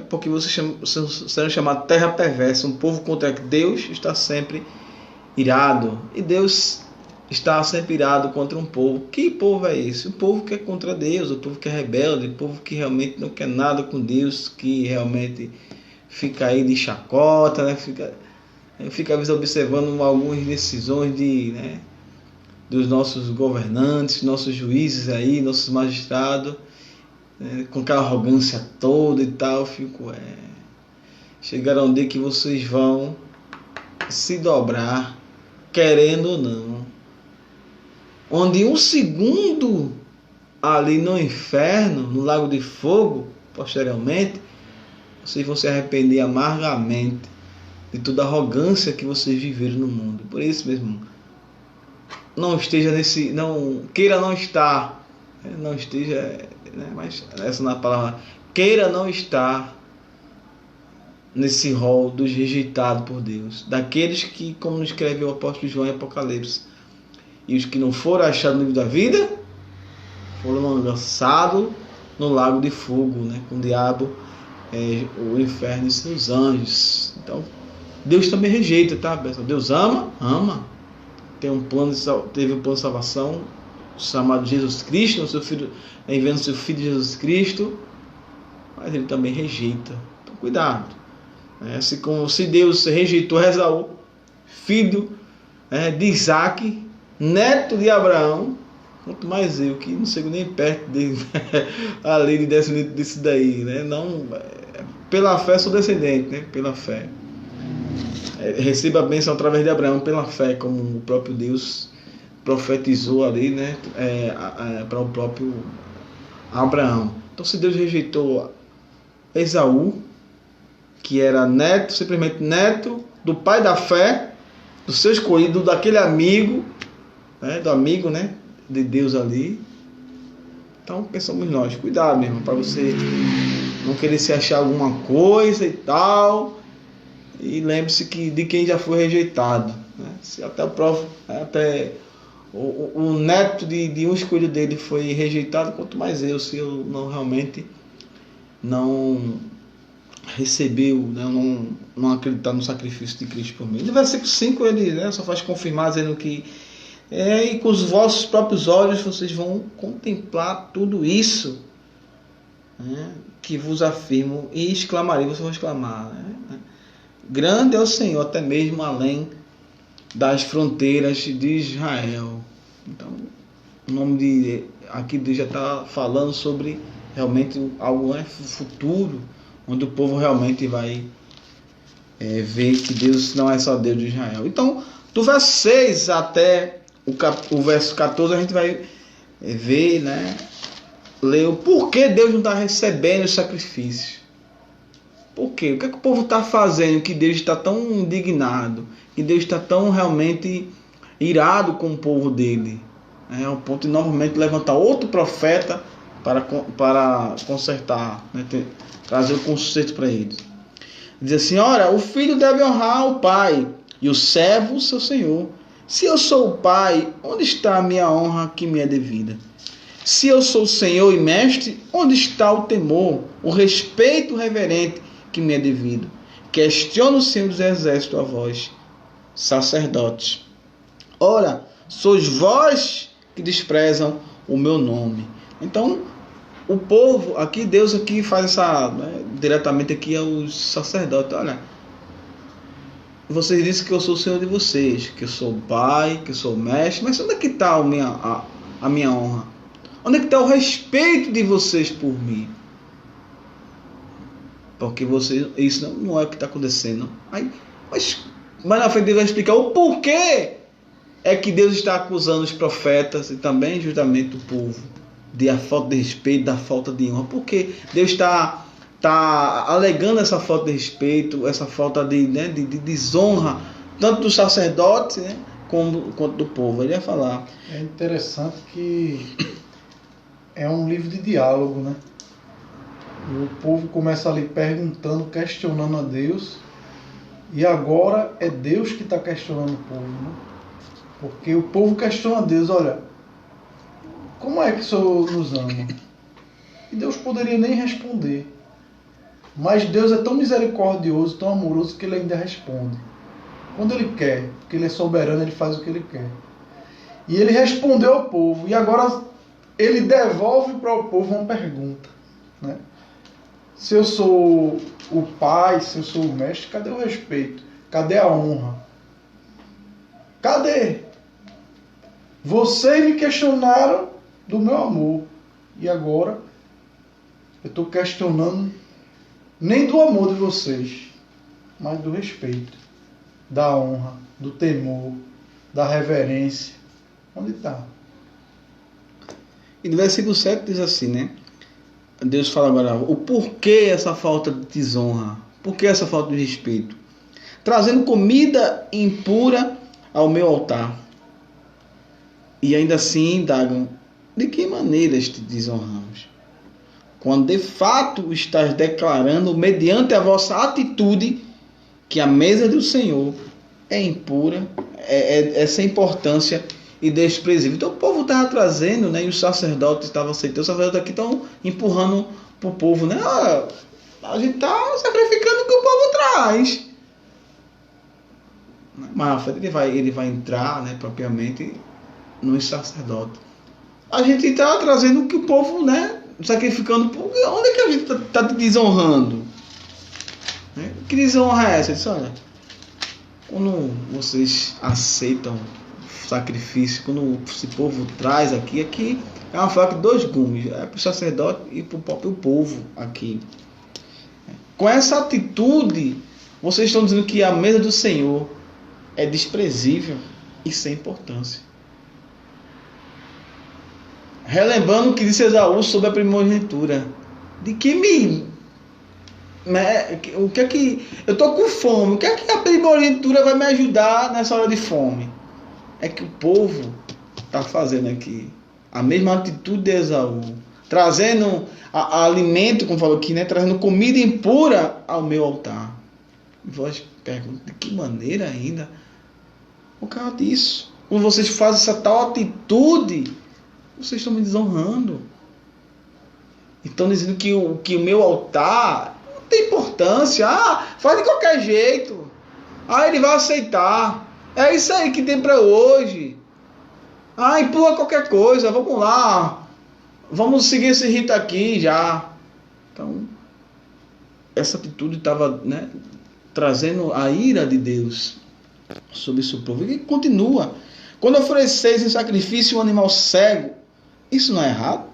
porque vocês serão chamados terra perversa, um povo contra que Deus está sempre irado. E Deus está sempre irado contra um povo. Que povo é esse? O povo que é contra Deus, o povo que é rebelde, o povo que realmente não quer nada com Deus, que realmente fica aí de chacota, né? Fica observando algumas decisões dos nossos governantes, nossos juízes aí, nossos magistrados, com aquela arrogância toda e tal. Chegará um dia que vocês vão se dobrar, querendo ou não, onde um segundo ali no inferno, no lago de fogo, posteriormente, vocês vão se arrepender amargamente de toda a arrogância que vocês viveram no mundo. Por isso, meu irmão, não esteja queira não estar, não esteja, né, mas essa não é a palavra, queira não estar nesse rol dos rejeitados por Deus, daqueles que, como escreve o apóstolo João em Apocalipse, e os que não foram achados no livro da vida foram lançados no lago de fogo, né, com o diabo, o inferno e seus anjos. Então Deus também rejeita, tá, pessoal? Deus ama, teve um plano de salvação chamado Jesus Cristo, enviando seu filho Jesus Cristo, mas ele também rejeita. Então cuidado. Assim como se Deus rejeitou Esaú, filho de Isaac, neto de Abraão, quanto mais eu, que não chego nem perto dele, a lei de descendente disso daí, né? Não, pela fé sou descendente, né? Pela fé. Receba a bênção através de Abraão pela fé, como o próprio Deus profetizou ali, né? Para o próprio Abraão. Então, se Deus rejeitou Esaú, que era neto, simplesmente neto do pai da fé, do seu escolhido, daquele amigo, né? Do amigo, né? De Deus ali. Então, pensamos nós, cuidado, meu irmão, para você não querer se achar alguma coisa e tal. E lembre-se que de quem já foi rejeitado, né? Se até o neto de um escolhido dele foi rejeitado, quanto mais eu, se eu não realmente não recebeu, né? não acreditar no sacrifício de Cristo por mim. No versículo 5 ele, né, só faz confirmar dizendo que e com os vossos próprios olhos vocês vão contemplar tudo isso, né, que vos afirmo, e exclamarei, vocês vão exclamar, né? Grande é o Senhor, até mesmo além das fronteiras de Israel. Então, o nome de aqui Deus já está falando sobre realmente algo, né, futuro, onde o povo realmente vai ver que Deus não é só Deus de Israel. Então, do verso 6 até o verso 14, a gente vai ver, né, ler o porquê Deus não está recebendo os sacrifícios. Por quê? O que é que o povo está fazendo que Deus está tão indignado, que Deus está tão realmente irado com o povo dele? É o ponto de novamente levantar outro profeta para consertar, né, trazer o conserto para eles. Diz assim: ora, o filho deve honrar o pai e o servo o seu senhor. Se eu sou o pai, onde está a minha honra que me é devida? Se eu sou o senhor e mestre, onde está o temor, o respeito reverente que me é devido? Questiona o Senhor dos Exércitos a vós, sacerdotes. Ora, sois vós que desprezam o meu nome. Então, o povo, aqui Deus aqui faz essa, né, diretamente aqui aos sacerdotes. Olha, vocês dizem que eu sou o Senhor de vocês, que eu sou o Pai, que eu sou o Mestre, mas onde é que está a minha honra? Onde é que está o respeito de vocês por mim? Porque isso não é o que está acontecendo. Mas na frente Deus vai explicar o porquê é que Deus está acusando os profetas e também justamente o povo da falta de respeito, da falta de honra. Porque Deus está alegando essa falta de respeito, essa falta de desonra, tanto dos sacerdotes, né, quanto do povo. Ele vai falar. É interessante que é um livro de diálogo, né? E o povo começa ali perguntando, questionando a Deus, e agora é Deus que está questionando o povo, né? Porque o povo questiona a Deus: olha, como é que o Senhor nos ama? E Deus poderia nem responder. Mas Deus é tão misericordioso, tão amoroso, que Ele ainda responde. Quando Ele quer, porque Ele é soberano, Ele faz o que Ele quer. E Ele respondeu ao povo, e agora Ele devolve para o povo uma pergunta, né? Se eu sou o pai, se eu sou o mestre, cadê o respeito? Cadê a honra? Cadê? Vocês me questionaram do meu amor, e agora eu estou questionando nem do amor de vocês, mas do respeito, da honra, do temor, da reverência. Onde está? E no versículo 7 diz assim, né? Deus fala agora o porquê essa falta de desonra, por que essa falta de respeito? Trazendo comida impura ao meu altar. E ainda assim indagam: de que maneira te desonramos? Quando de fato estás declarando, mediante a vossa atitude, que a mesa do Senhor é impura, é sem importância e desprezível. Então o povo estava trazendo, né, e os sacerdotes estavam aceitando. Os sacerdotes aqui estão empurrando para o povo, né? A gente está sacrificando o que o povo traz. Mas ele vai entrar, né, propriamente nos sacerdotes. A gente está trazendo o que o povo, né, sacrificando. Onde é que a gente está desonrando? Que desonra é essa? Ele disse: olha, quando vocês aceitam sacrifício, quando esse povo traz aqui é uma faca de dois gumes, é para o sacerdote e para o próprio povo aqui. Com essa atitude, vocês estão dizendo que a mesa do Senhor é desprezível e sem importância. Relembrando o que disse Esaú sobre a primogenitura. De que o que é que... Eu estou com fome. O que é que a primogenitura vai me ajudar nessa hora de fome? É que o povo está fazendo aqui a mesma atitude de Esaú. Trazendo alimento, como falou aqui, né? Trazendo comida impura ao meu altar. E vós perguntam, de que maneira ainda? Por causa disso. Quando vocês fazem essa tal atitude, vocês estão me desonrando. Estão dizendo que o meu altar não tem importância. Faz de qualquer jeito. Ele vai aceitar. É isso aí que tem para hoje. Empurra qualquer coisa. Vamos lá. Vamos seguir esse rito aqui já. Então, essa atitude estava, né, trazendo a ira de Deus sobre o seu povo. E continua. Quando ofereceis em sacrifício um animal cego, isso não é errado?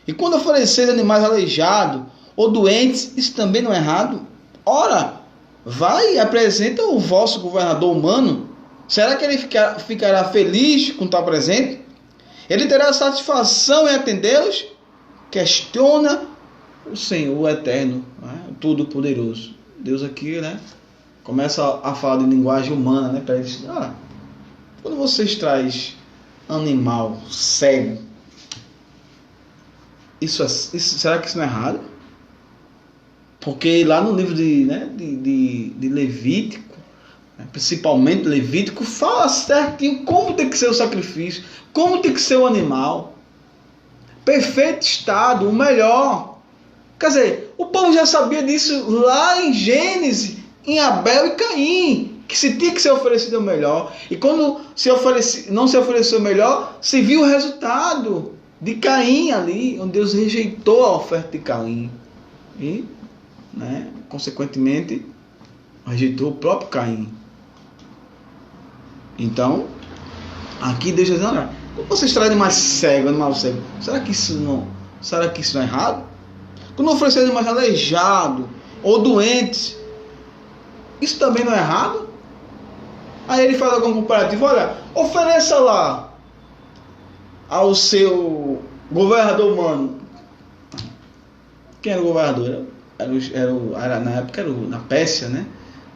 E quando ofereceis animais aleijados ou doentes, isso também não é errado? Ora, vai e apresenta o vosso governador humano. Será que ele ficará feliz com tal presente? Ele terá satisfação em atendê-los? Questiona o Senhor eterno, né? O Todo-Poderoso. Deus aqui, né, começa a falar de linguagem humana, né, para eles. Quando vocês trazem animal cego, será que isso não é errado? Porque lá no livro de Levítico, principalmente Levítico, fala certinho como tem que ser o sacrifício, como tem que ser o animal. Perfeito estado, o melhor. Quer dizer, o povo já sabia disso lá em Gênesis, em Abel e Caim, que se tinha que ser oferecido o melhor. E quando não se ofereceu o melhor, se viu o resultado de Caim ali, onde Deus rejeitou a oferta de Caim. E, né, consequentemente, rejeitou o próprio Caim. Então, aqui Deus diz, olha, quando vocês trazem animal cego, será que isso não é errado? Quando oferecer animais aleijados ou doentes, isso também não é errado? Aí ele faz algum comparativo, olha, ofereça lá ao seu governador humano. Quem era o governador? Na época era na Pérsia, né?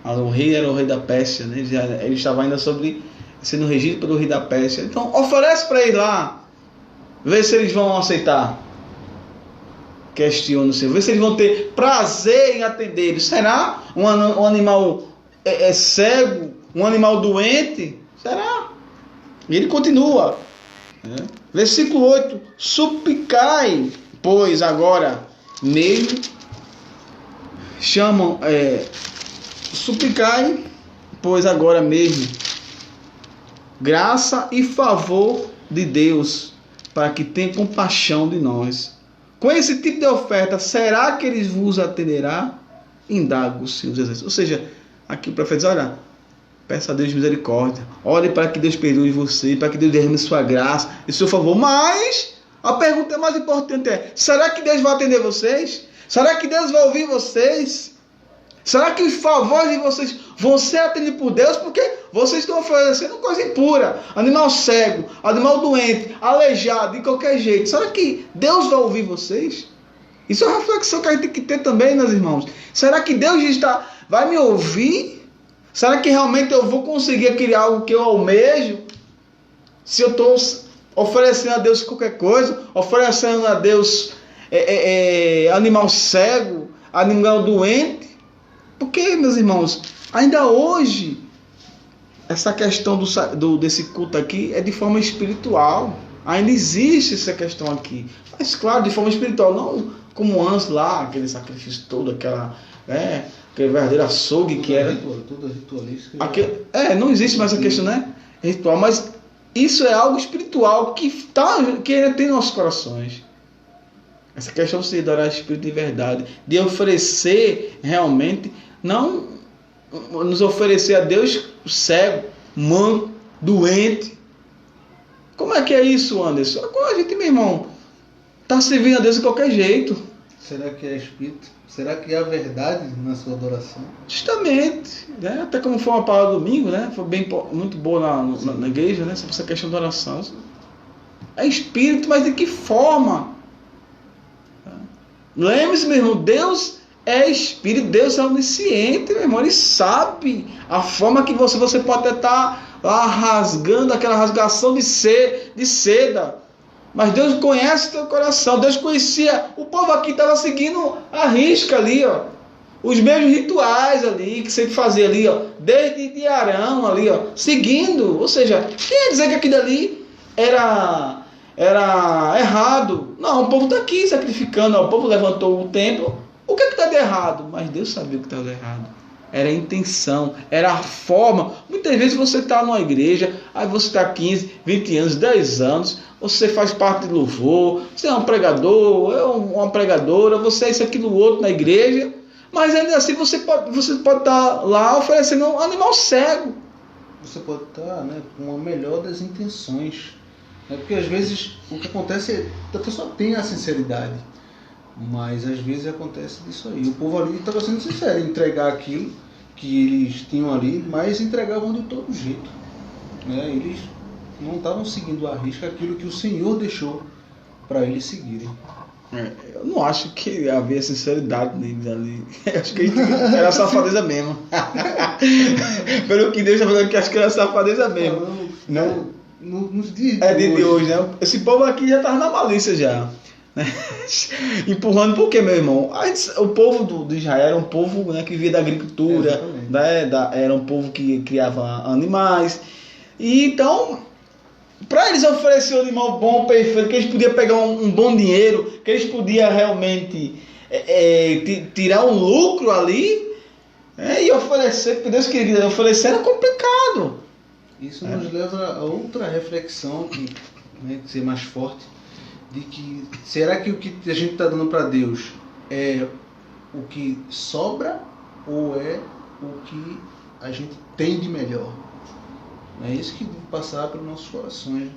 O rei era o rei da Pérsia, né? Ele estava ainda sendo regido pelo rei da Pérsia. Então oferece para eles lá, vê se eles vão aceitar. Questiona o Senhor, vê se eles vão ter prazer em atender eles. Será um animal cego, um animal doente? Será? E ele continua, né? Versículo 8: suplicai, pois agora mesmo, suplicai, pois agora mesmo, graça e favor de Deus, para que tenha compaixão de nós. Com esse tipo de oferta, será que ele vos atenderá? Indaga-se os exércitos. Ou seja, aqui o profeta diz, olha, peça a Deus misericórdia, ore para que Deus perdoe você, para que Deus derrame sua graça e seu favor. Mas a pergunta mais importante é, será que Deus vai atender vocês? Será que Deus vai ouvir vocês? Será que os favores de vocês vão ser atendidos por Deus? Porque vocês estão oferecendo coisa impura, animal cego, animal doente, aleijado, de qualquer jeito. Será que Deus vai ouvir vocês? Isso é uma reflexão que a gente tem que ter também, meus irmãos. Será que Deus vai me ouvir? Será que realmente eu vou conseguir adquirir algo que eu almejo? Se eu estou oferecendo a Deus qualquer coisa, oferecendo a Deus animal cego, animal doente. Porque, meus irmãos, ainda hoje, essa questão desse culto aqui é de forma espiritual. Ainda existe essa questão aqui. Mas, claro, de forma espiritual, não como antes lá, aquele sacrifício todo, aquele verdadeiro açougue que era. Tudo ritualístico. Não existe mais essa questão, né? Ritual, mas isso é algo espiritual que ainda tem nos nossos corações. Essa questão de adorar o Espírito de verdade, de oferecer realmente, não nos oferecer a Deus cego, manco, doente. Como é que é isso, Anderson? Agora a gente, meu irmão, está servindo a Deus de qualquer jeito. Será que é espírito? Será que há verdade na sua adoração? Justamente, né? Até como foi uma palavra domingo, né? Foi muito boa na igreja, né? Sobre essa questão da oração. É espírito, mas de que forma? Lembre-se, meu irmão, Deus é espírito, Deus é onisciente, meu irmão. Ele sabe a forma que você pode estar lá rasgando aquela rasgação de seda. Mas Deus conhece o teu coração. Deus conhecia. O povo aqui estava seguindo a risca ali, ó. Os mesmos rituais ali, que sempre fazia ali, ó. Desde de Arão ali, ó. Seguindo. Ou seja, quem ia dizer que aquilo ali era errado? Não, o povo está aqui sacrificando. Ó, o povo levantou o templo. O que está de errado? Mas Deus sabia o que estava de errado. Era a intenção, era a forma. Muitas vezes você está numa igreja, aí você está 15, 20 anos, 10 anos, você faz parte de louvor, você é um pregador, uma pregadora, você é isso, aquilo, outro na igreja, mas ainda assim você pode estar lá oferecendo um animal cego. Você pode estar, né, com a melhor das intenções. Né? Porque às vezes o que acontece é que a pessoa tem a sinceridade, mas às vezes acontece isso aí. O povo ali estava sendo sincero em entregar aquilo que eles tinham ali, mas entregavam de todo jeito. Né? Eles não estavam seguindo à risca aquilo que o Senhor deixou para eles seguirem. Eu não acho que havia sinceridade neles ali. Acho que era safadeza mesmo. Pelo que Deus está falando aqui, acho que era safadeza mesmo. Não, nos dias de hoje, né? Esse povo aqui já estava na malícia já. Empurrando, porque, meu irmão, o povo de Israel era um povo, né, que vivia da agricultura, né, era um povo que criava animais, e então para eles oferecer um animal bom, perfeito, que eles podiam pegar um bom dinheiro, que eles podiam realmente tirar um lucro ali, e oferecer, porque Deus queria oferecer, era complicado. Isso nos leva a outra reflexão que ser mais forte, de que será que o que a gente está dando para Deus é o que sobra ou é o que a gente tem de melhor? É isso que deve passar pelos nossos corações.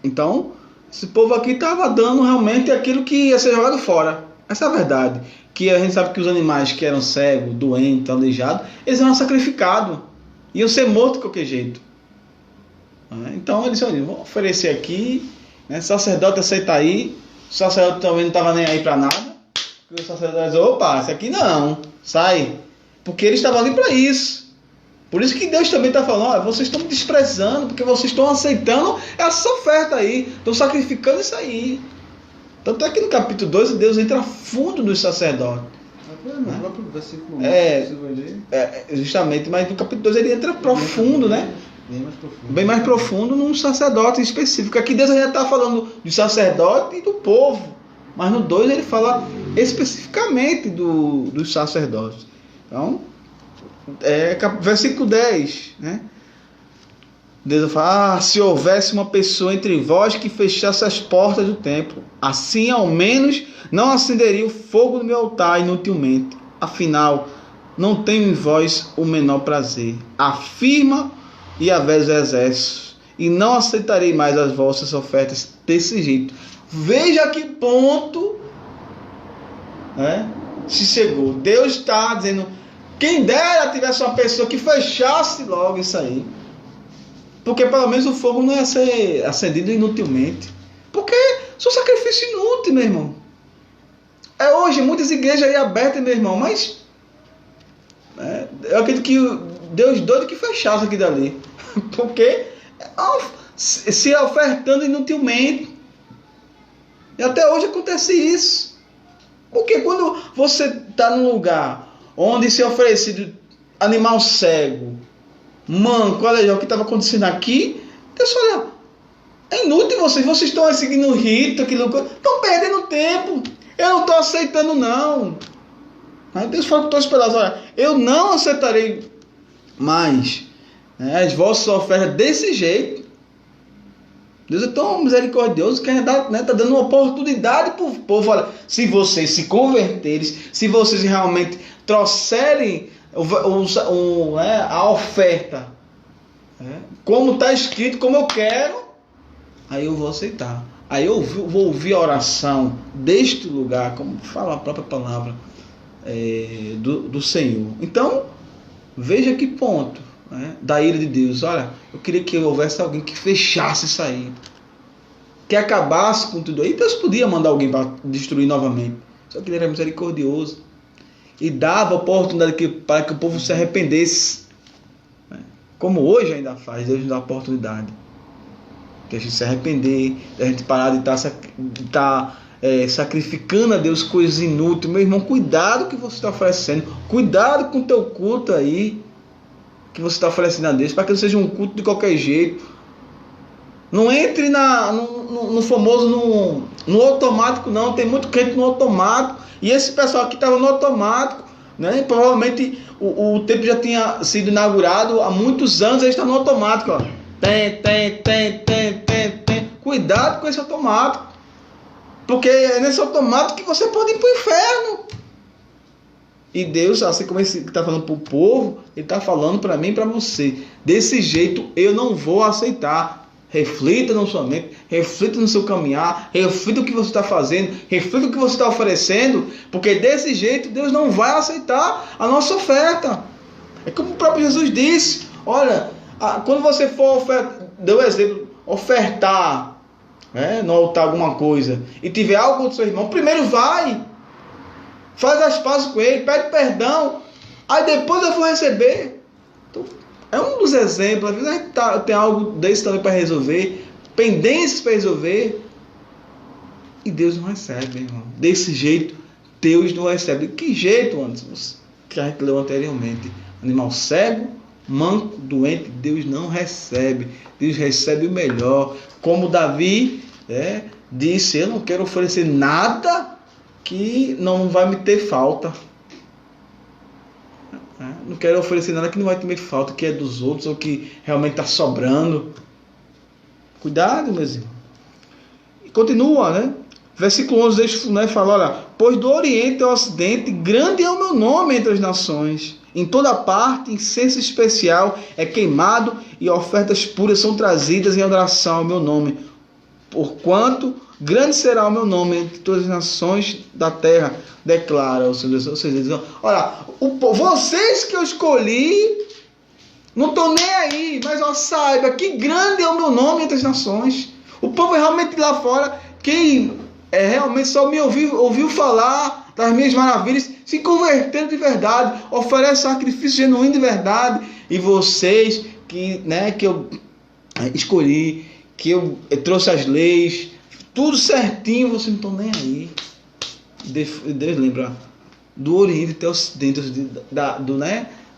Então, esse povo aqui estava dando realmente aquilo que ia ser jogado fora. Essa é a verdade. Que a gente sabe que os animais que eram cegos, doentes, aleijados, eles eram sacrificados. Iam ser mortos de qualquer jeito. Então eles disseram, vamos oferecer aqui, né? Sacerdote aceita aí. O sacerdote também não estava nem aí para nada. Porque o sacerdote disse, opa, isso aqui não, sai. Porque eles estavam ali para isso. Por isso que Deus também está falando, vocês estão me desprezando, porque vocês estão aceitando essa oferta aí, estão sacrificando isso aí. Tanto é que no capítulo 2 Deus entra fundo nos sacerdotes. No próprio versículo 1, justamente, mas no capítulo 2 ele entra profundo, né? Bem mais profundo num sacerdote específico. Aqui Deus ainda está falando do sacerdote e do povo, mas no 2 ele fala especificamente dos sacerdotes. Então, versículo 10, né? Deus fala, se houvesse uma pessoa entre vós que fechasse as portas do templo, assim ao menos não acenderia o fogo do meu altar inutilmente. Afinal, não tenho em vós o menor prazer. Afirma Yahvé dos exércitos, e não aceitarei mais as vossas ofertas desse jeito. Veja a que ponto, né, se chegou. Deus está dizendo, quem dera tivesse uma pessoa que fechasse logo isso aí. Porque pelo menos o fogo não ia ser acendido inutilmente. Porque são sacrifício inútil, meu irmão. Hoje muitas igrejas aí abertas, meu irmão, mas eu acredito que Deus doido que fechasse aqui dali. Porque se ofertando inutilmente. E até hoje acontece isso. Porque quando você está num lugar onde se é oferecido animal cego, manco, olha o que estava acontecendo aqui, Deus fala, é inútil vocês estão seguindo o rito, estão perdendo tempo, eu não estou aceitando não. Aí Deus fala para todos os pedaços, olha, eu não aceitarei mais, né, as vossas ofertas desse jeito. Deus é tão misericordioso que ainda está dando uma oportunidade para o povo. Olha, se vocês se converterem, se vocês realmente trouxerem a oferta, como está escrito, como eu quero, aí eu vou aceitar. Aí eu vou ouvir a oração deste lugar, como fala a própria palavra do Senhor. Então, veja que ponto, né, da ira de Deus. Olha, eu queria que houvesse alguém que fechasse isso aí, que acabasse com tudo aí. Deus podia mandar alguém para destruir novamente, só que ele era misericordioso e dava oportunidade para que o povo se arrependesse, né? Como hoje ainda faz. Deus nos dá a oportunidade de a gente se arrepender, de a gente parar de estar sacrificando a Deus coisas inúteis. Meu irmão, cuidado com o que você está oferecendo, cuidado com o teu culto aí que você está oferecendo a Deus, para que não seja um culto de qualquer jeito. Não entre no famoso no automático, não. Tem muito crente no automático, e esse pessoal aqui estava no automático, né? Provavelmente o templo já tinha sido inaugurado há muitos anos, eles estão no automático, ó. Tem. Cuidado com esse automático, porque é nesse automático que você pode ir para o inferno. E Deus, assim como ele está falando para o povo, ele está falando para mim e para você. Desse jeito eu não vou aceitar. Reflita na sua mente, reflita no seu caminhar, reflita o que você está fazendo, reflita o que você está oferecendo, porque desse jeito Deus não vai aceitar a nossa oferta. É como o próprio Jesus disse: olha, quando você for deu exemplo, ofertar, né, no altar alguma coisa, e tiver algo contra o seu irmão, primeiro vai, faz as pazes com ele, pede perdão, aí depois eu vou receber. Então, é um dos exemplos. Às vezes a gente tem algo desse também para resolver, pendências para resolver, e Deus não recebe, irmão. Desse jeito Deus não recebe. De que jeito, antes que a gente leu anteriormente? Animal cego, manco, doente, Deus não recebe. Deus recebe o melhor. Como Davi disse: eu não quero oferecer nada que não vai me ter falta. Não quero oferecer nada que não vai ter falta, que é dos outros ou que realmente está sobrando. Cuidado, meus irmãos. E continua, né? Versículo 11 fala: olha, pois do Oriente ao Ocidente grande é o meu nome entre as nações. Em toda parte incenso especial é queimado e ofertas puras são trazidas em adoração ao meu nome. Porquanto grande será o meu nome entre todas as nações da terra, declara o Senhor. Ou seja, olha, vocês que eu escolhi, não estou nem aí, mas ó, saiba que grande é o meu nome entre as nações. O povo realmente lá fora, quem realmente só me ouviu falar das minhas maravilhas, se convertendo de verdade, oferece sacrifício genuíno de verdade. E vocês que eu escolhi, que eu trouxe as leis, tudo certinho, vocês não estão nem aí. Deus lembra: do Oriente até o Ocidente,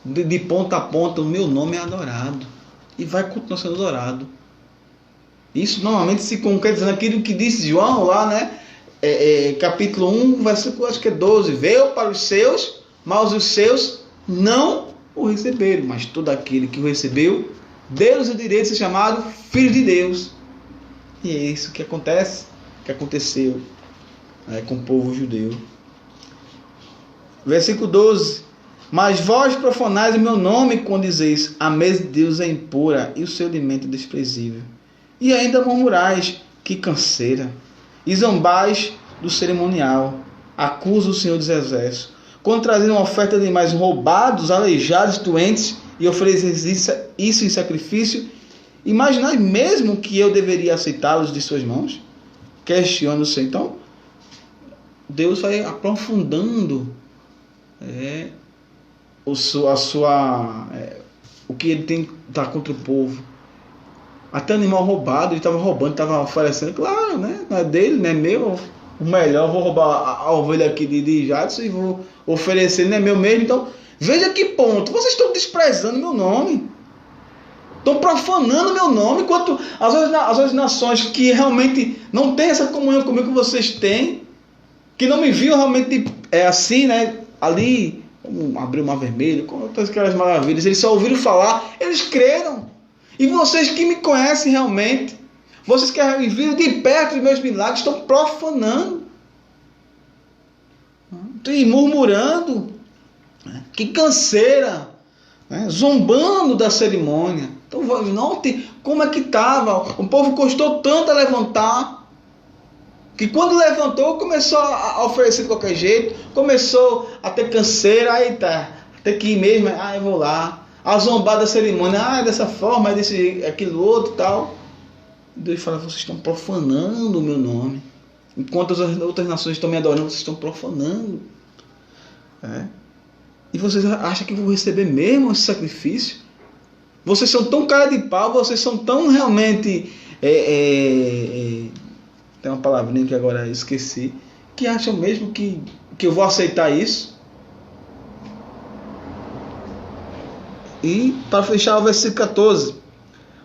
de ponta a ponta, o meu nome é adorado e vai continuar sendo adorado. Isso normalmente se concretiza naquilo que disse João lá, né? Capítulo 1, versículo acho que é 12: veio para os seus, mas os seus não o receberam, mas todo aquele que o recebeu, deu-lhes o direito de ser chamado filho de Deus. E é isso que aconteceu com o povo judeu. Versículo 12: mas vós profanais o meu nome quando dizeis: a mesa de Deus é impura e o seu alimento é desprezível. E ainda murmurais: que canseira. E zombais do cerimonial. Acusa o Senhor dos Exércitos. Quando traziam uma oferta de animais roubados, aleijados, doentes, e ofereceis isso em sacrifício, imaginai mesmo que eu deveria aceitá-los de suas mãos? Questiona o Senhor. Então, Deus vai aprofundando o que ele tem tá contra o povo. Até animal roubado, ele estava roubando, estava oferecendo, claro, né? Não é dele, não é meu. O melhor, vou roubar a ovelha aqui de Jadson e vou oferecer, não é meu mesmo. Então, veja que ponto. Vocês estão desprezando meu nome. Estão profanando meu nome, enquanto as outras nações que realmente não têm essa comunhão comigo que vocês têm, que não me viam realmente assim, né? Ali, como abrir o mar vermelho, com todas aquelas maravilhas, eles só ouviram falar, eles creram. E vocês que me conhecem realmente, vocês que viram de perto os meus milagres, estão profanando e murmurando. Que canseira, né? Zombando da cerimônia. Então, note como é que estava. O povo custou tanto a levantar, Que quando levantou, começou a oferecer de qualquer jeito, começou a ter canseira, aí tá, tem que ir mesmo, eu vou lá. A zombar da cerimônia, é dessa forma, é desse, aquilo outro e tal. Deus fala, vocês estão profanando o meu nome. Enquanto as outras nações estão me adorando, vocês estão profanando. E vocês acham que vão receber mesmo esse sacrifício? Vocês são tão cara de pau, vocês são tão realmente... tem uma palavrinha que agora eu esqueci, que acham mesmo que eu vou aceitar isso? E para fechar o versículo 14: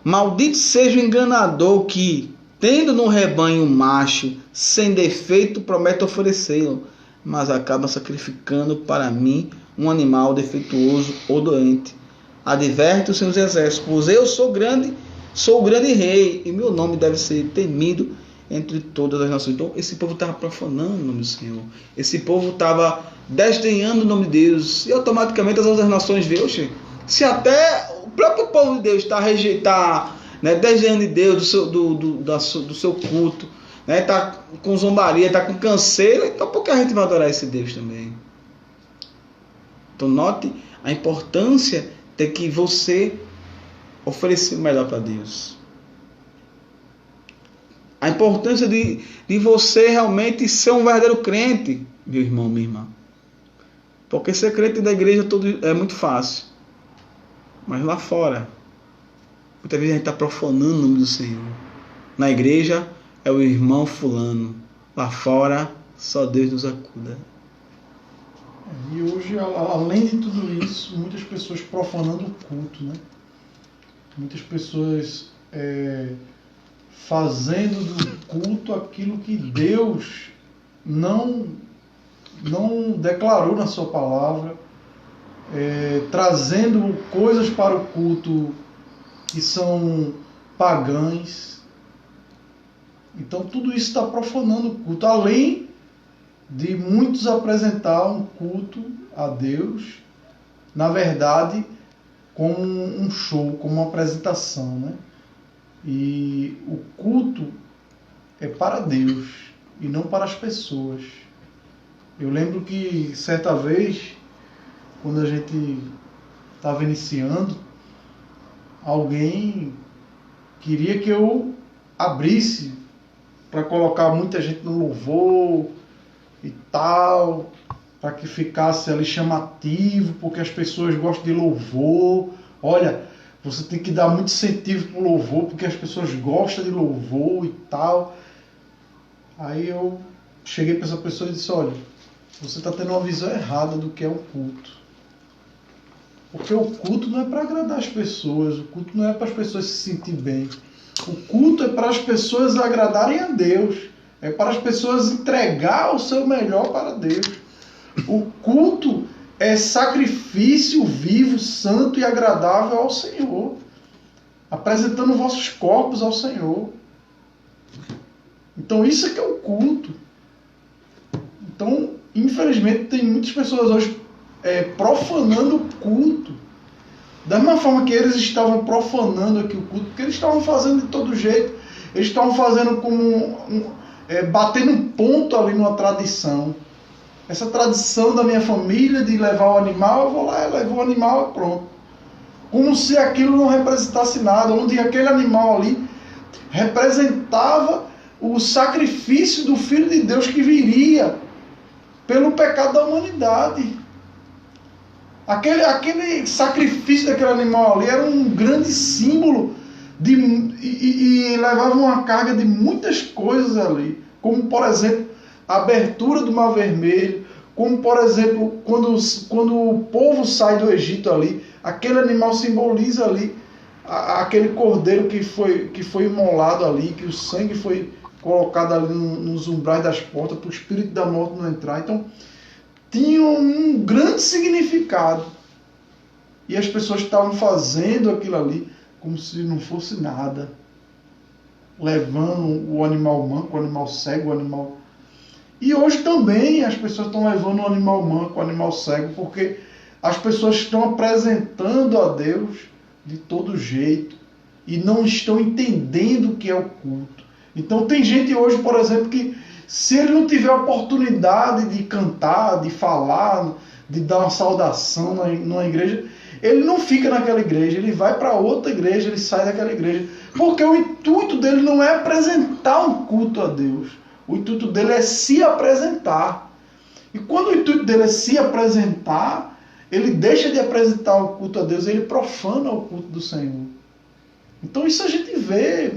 maldito seja o enganador que, tendo no rebanho um macho sem defeito, promete oferecê-lo, mas acaba sacrificando para mim um animal defeituoso ou doente. Adverte os seus exércitos, pois eu sou o grande rei, e meu nome deve ser temido entre todas as nações. Então esse povo estava profanando o nome do Senhor. Esse povo estava desdenhando o nome de Deus. E automaticamente as outras nações veem, se até o próprio povo de Deus está rejeitando, desdenhando de Deus, do seu culto, está com zombaria, está com canseira, então por que a gente vai adorar esse Deus também? Então note a importância de que você oferecer o melhor para Deus. A importância de você realmente ser um verdadeiro crente, meu irmão, minha irmã. Porque ser crente da igreja é muito fácil. Mas lá fora, muitas vezes a gente está profanando o nome do Senhor. Na igreja é o irmão fulano. Lá fora, só Deus nos acuda. E hoje, além de tudo isso, muitas pessoas profanando o culto, Muitas pessoas fazendo do culto aquilo que Deus não declarou na sua palavra, trazendo coisas para o culto que são pagãs. Então tudo isso está profanando o culto, além de muitos apresentar um culto a Deus, na verdade, como um show, como uma apresentação, E o culto é para Deus e não para as pessoas. Eu lembro que certa vez, quando a gente estava iniciando, alguém queria que eu abrisse para colocar muita gente no louvor e tal, para que ficasse ali chamativo, porque as pessoas gostam de louvor. Olha, você tem que dar muito incentivo para o louvor, porque as pessoas gostam de louvor e tal. Aí eu cheguei para essa pessoa e disse, olha, você está tendo uma visão errada do que é o culto. Porque o culto não é para agradar as pessoas, o culto não é para as pessoas se sentir bem. O culto é para as pessoas agradarem a Deus. É para as pessoas entregar o seu melhor para Deus. O culto é sacrifício vivo, santo e agradável ao Senhor. Apresentando vossos corpos ao Senhor. Então isso é que é o culto. Então, infelizmente, tem muitas pessoas hoje profanando o culto. Da mesma forma que eles estavam profanando aqui o culto, porque eles estavam fazendo de todo jeito. Eles estavam fazendo como batendo um ponto ali numa tradição. Essa tradição da minha família de levar o animal, eu vou lá, eu levo o animal e pronto. Como se aquilo não representasse nada, onde aquele animal ali representava o sacrifício do Filho de Deus que viria pelo pecado da humanidade. Aquele sacrifício daquele animal ali era um grande símbolo e levava uma carga de muitas coisas ali, como por exemplo a abertura do Mar Vermelho, como por exemplo quando o povo sai do Egito ali, aquele animal simboliza ali aquele cordeiro que foi imolado ali, que o sangue foi colocado ali nos umbrais das portas para o espírito da morte não entrar. Então tinha um grande significado e as pessoas estavam fazendo aquilo ali como se não fosse nada, levando o animal manco, o animal cego, o animal... E hoje também as pessoas estão levando o animal manco, o animal cego, porque as pessoas estão apresentando a Deus de todo jeito e não estão entendendo o que é o culto. Então tem gente hoje, por exemplo, que Se ele não tiver oportunidade de cantar, de falar, de dar uma saudação numa igreja, ele não fica naquela igreja, ele vai para outra igreja, ele sai daquela igreja. Porque o intuito dele não é apresentar um culto a Deus. O intuito dele é se apresentar. E quando o intuito dele é se apresentar, ele deixa de apresentar o culto a Deus e ele profana o culto do Senhor. Então isso a gente vê.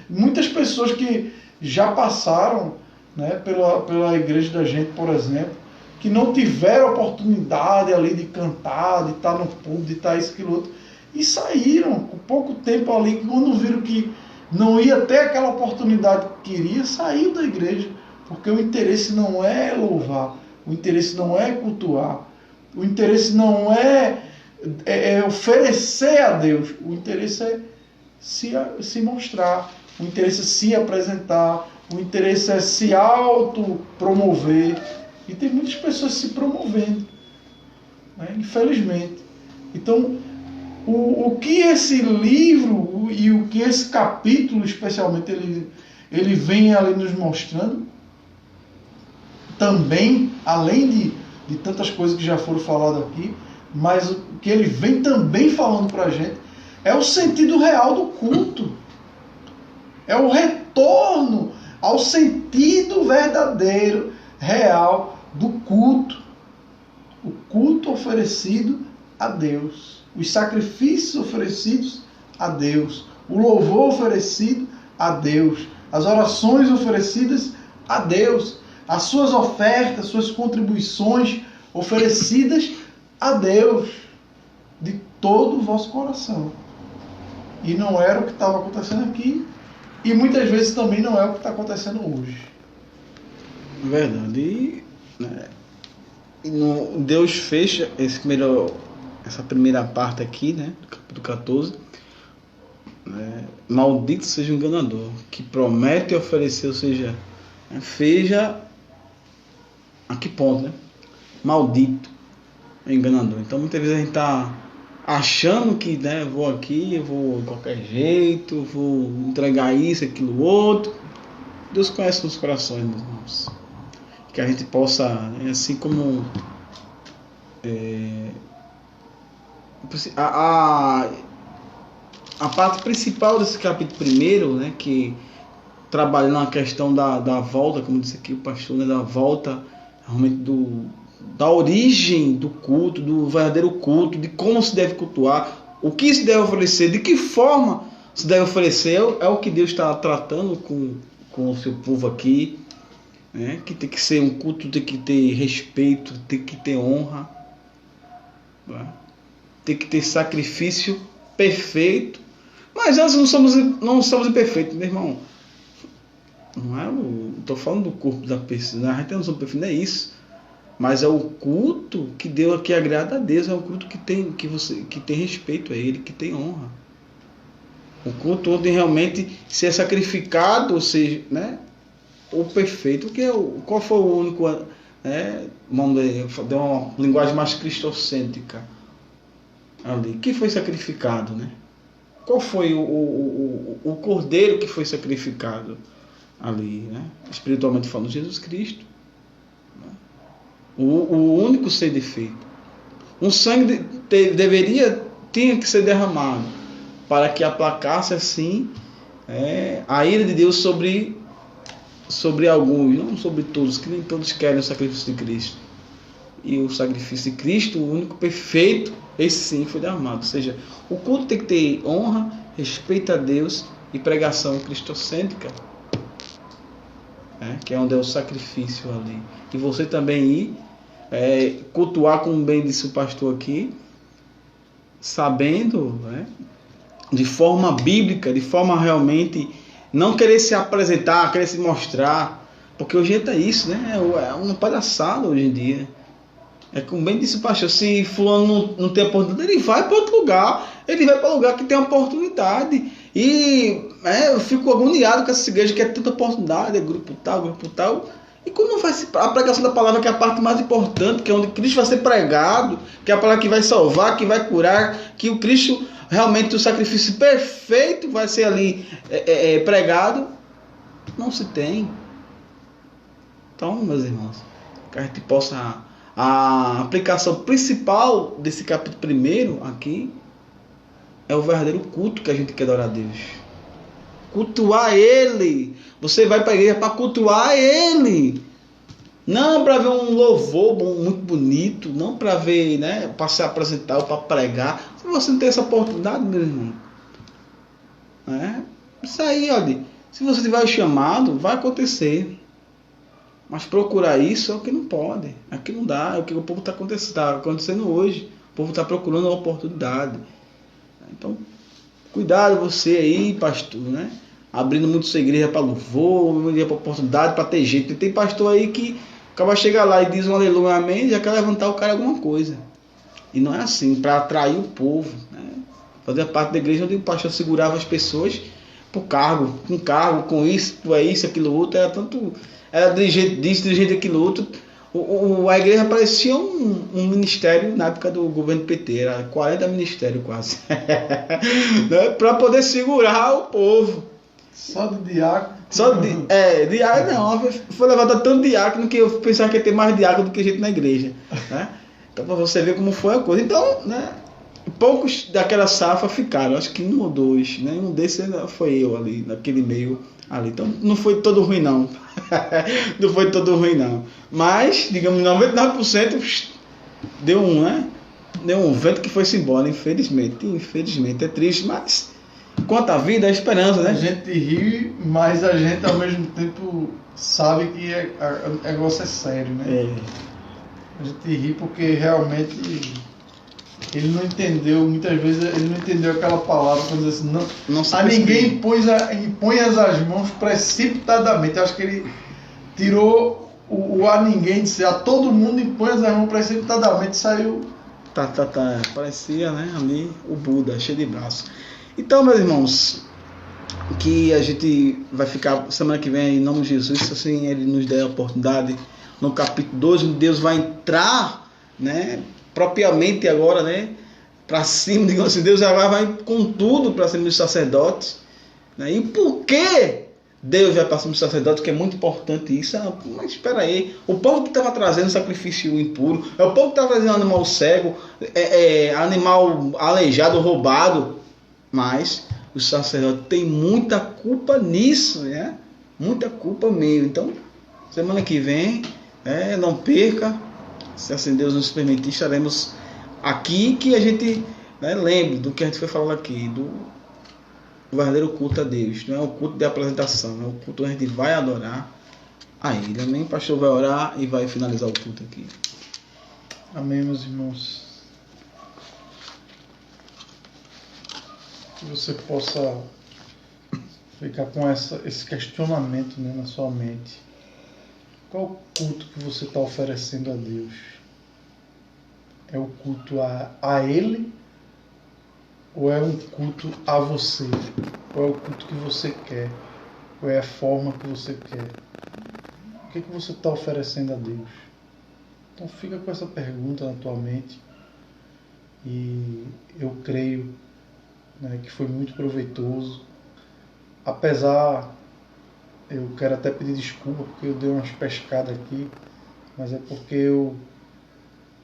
Muitas pessoas que já passaram, né, pela igreja da gente, por exemplo, que não tiveram oportunidade ali de cantar, de estar no púlpito, de estar isso, aquilo outro, e saíram com pouco tempo ali, quando viram que não ia ter aquela oportunidade que queria, saiu da igreja, porque o interesse não é louvar, o interesse não é cultuar, o interesse não é oferecer a Deus, o interesse é se mostrar, o interesse é se apresentar, o interesse é se autopromover. E tem muitas pessoas se promovendo, né? Infelizmente. Então, o que esse livro e o que esse capítulo, especialmente, ele vem ali nos mostrando, também, além de tantas coisas que já foram faladas aqui, mas o que ele vem também falando para a gente é o sentido real do culto. É o retorno ao sentido verdadeiro, real do culto. O culto oferecido a Deus. Os sacrifícios oferecidos a Deus. O louvor oferecido a Deus. As orações oferecidas a Deus. As suas ofertas, suas contribuições oferecidas a Deus. De todo o vosso coração. E não era o que estava acontecendo aqui. E muitas vezes também não é o que está acontecendo hoje. Verdade. E, né, Deus fecha essa primeira parte aqui, né, do capítulo 14. Né, maldito seja o enganador, que promete oferecer, ou seja, veja a que ponto, né? Maldito é o enganador. Então muitas vezes a gente está achando que, né, eu vou de qualquer jeito, vou entregar isso, aquilo, outro. Deus conhece os corações, meus irmãos. Que a gente possa, assim como a parte principal desse capítulo primeiro, né, que trabalha na questão da volta, como disse aqui o pastor, né, da volta realmente da origem do culto, do verdadeiro culto, de como se deve cultuar, o que se deve oferecer, de que forma se deve oferecer, é o que Deus está tratando com o seu povo aqui, né? Que tem que ser um culto, tem que ter respeito, tem que ter honra, né? Tem que ter sacrifício perfeito, mas nós não somos imperfeitos, meu irmão. Não estou falando do corpo da pessoa, a gente não somos perfeitos, não é isso. Mas é o culto que agrada a Deus, é o culto que tem respeito a Ele, que tem honra. O culto onde realmente se é sacrificado, ou seja, né, o perfeito, qual foi o único, vamos dar uma linguagem mais cristocêntrica ali, que foi sacrificado, né? Qual foi o cordeiro que foi sacrificado ali, né? Espiritualmente falando, Jesus Cristo. O único sem defeito. Um sangue tinha que ser derramado para que aplacasse assim a ira de Deus sobre alguns, não sobre todos, que nem todos querem o sacrifício de Cristo. E o sacrifício de Cristo, o único perfeito, esse sim foi derramado. Ou seja, o culto tem que ter honra, respeito a Deus e pregação cristocêntrica, que é onde é o sacrifício ali. E você também ir cultuar, como bem disse o pastor aqui, sabendo, de forma bíblica, de forma realmente não querer se apresentar, querer se mostrar, porque hoje é isso, né? É uma palhaçada hoje em dia. Como bem disse o pastor, se fulano não tem oportunidade, ele vai para outro lugar, ele vai para lugar que tem oportunidade. E eu fico agoniado com essa igreja que é tanta oportunidade, grupo tal. E quando vai a pregação da palavra, que é a parte mais importante, que é onde Cristo vai ser pregado, que é a palavra que vai salvar, que vai curar, que o Cristo, realmente o sacrifício perfeito vai ser ali pregado, não se tem. Então, meus irmãos, que a gente possa... A aplicação principal desse capítulo 1 aqui é o verdadeiro culto que a gente quer adorar a Deus. Cultuar Ele. Você vai para a igreja para cultuar Ele. Não para ver um louvor muito bonito, não para ver, né, para se apresentar ou para pregar. Se você não tem essa oportunidade, meu irmão, isso aí, olha, se você tiver o chamado, vai acontecer. Mas procurar isso é o que não pode, é o que não dá, é o que o povo está acontecendo hoje. O povo está procurando uma oportunidade. Então, cuidado você aí, pastor, né? Abrindo muito sua igreja para louvor, uma igreja para oportunidade, para ter jeito. E tem pastor aí que acaba chegar lá e diz um aleluia, amém, e já quer levantar o cara alguma coisa. E não é assim, para atrair o povo, né? Fazer parte da igreja onde o pastor segurava as pessoas por cargo, com isso, tu é isso, aquilo outro, era de jeito disso, de jeito daquilo outro. A igreja parecia um ministério na época do governo PT, era 40 ministérios quase, né? Para poder segurar o povo. Só de diácono. Diácono não, foi levado tanto diácono que eu pensava que ia ter mais diácono do que gente na igreja, né? Então para você ver como foi a coisa. Então, né, poucos daquela safra ficaram, acho que 1 ou 2, né? Um desses foi eu ali, naquele meio ali. Então não foi todo ruim não. Não foi todo ruim não. Mas, digamos, 99% deu um vento que foi-se embora, infelizmente. É triste, mas quanto à vida, a esperança, né? A gente ri, mas a gente ao mesmo tempo sabe que o negócio é sério, né? A gente ri porque realmente ele não entendeu, muitas vezes ele não entendeu aquela palavra quando diz assim, não a ninguém impõe as mãos precipitadamente. Eu acho que ele tirou o a ninguém, disse, a todo mundo impõe as mãos precipitadamente, saiu. Parecia, né, ali o Buda, cheio de braços. Então, meus irmãos, que a gente vai ficar semana que vem em nome de Jesus, se assim ele nos der a oportunidade, no capítulo 2, onde Deus vai entrar, né, propriamente agora, né, para cima, digamos assim, Deus agora vai com tudo para cima dos sacerdotes, né? E por que Deus vai para cima dos sacerdotes, que é muito importante isso? Mas espera aí, o povo que estava trazendo sacrifício impuro, é o povo que estava trazendo animal cego, animal aleijado, roubado, mas os sacerdotes têm muita culpa nisso, né? Muita culpa mesmo. Então, semana que vem, não perca, se assim Deus nos permitir, estaremos aqui, que a gente, né, lembre do que a gente foi falando aqui, do verdadeiro culto a Deus. Não é um culto de apresentação, é um culto onde a gente vai adorar a Ele. Amém? O pastor vai orar e vai finalizar o culto aqui. Amém, meus irmãos. Que você possa ficar com esse questionamento, né, na sua mente. Qual o culto que você está oferecendo a Deus? É o culto a Ele? Ou é um culto a você? Qual é o culto que você quer? Qual é a forma que você quer? O que você está oferecendo a Deus? Então fica com essa pergunta na tua mente. E eu creio, né, que foi muito proveitoso. Apesar, eu quero até pedir desculpa porque eu dei umas pescadas aqui, mas é porque eu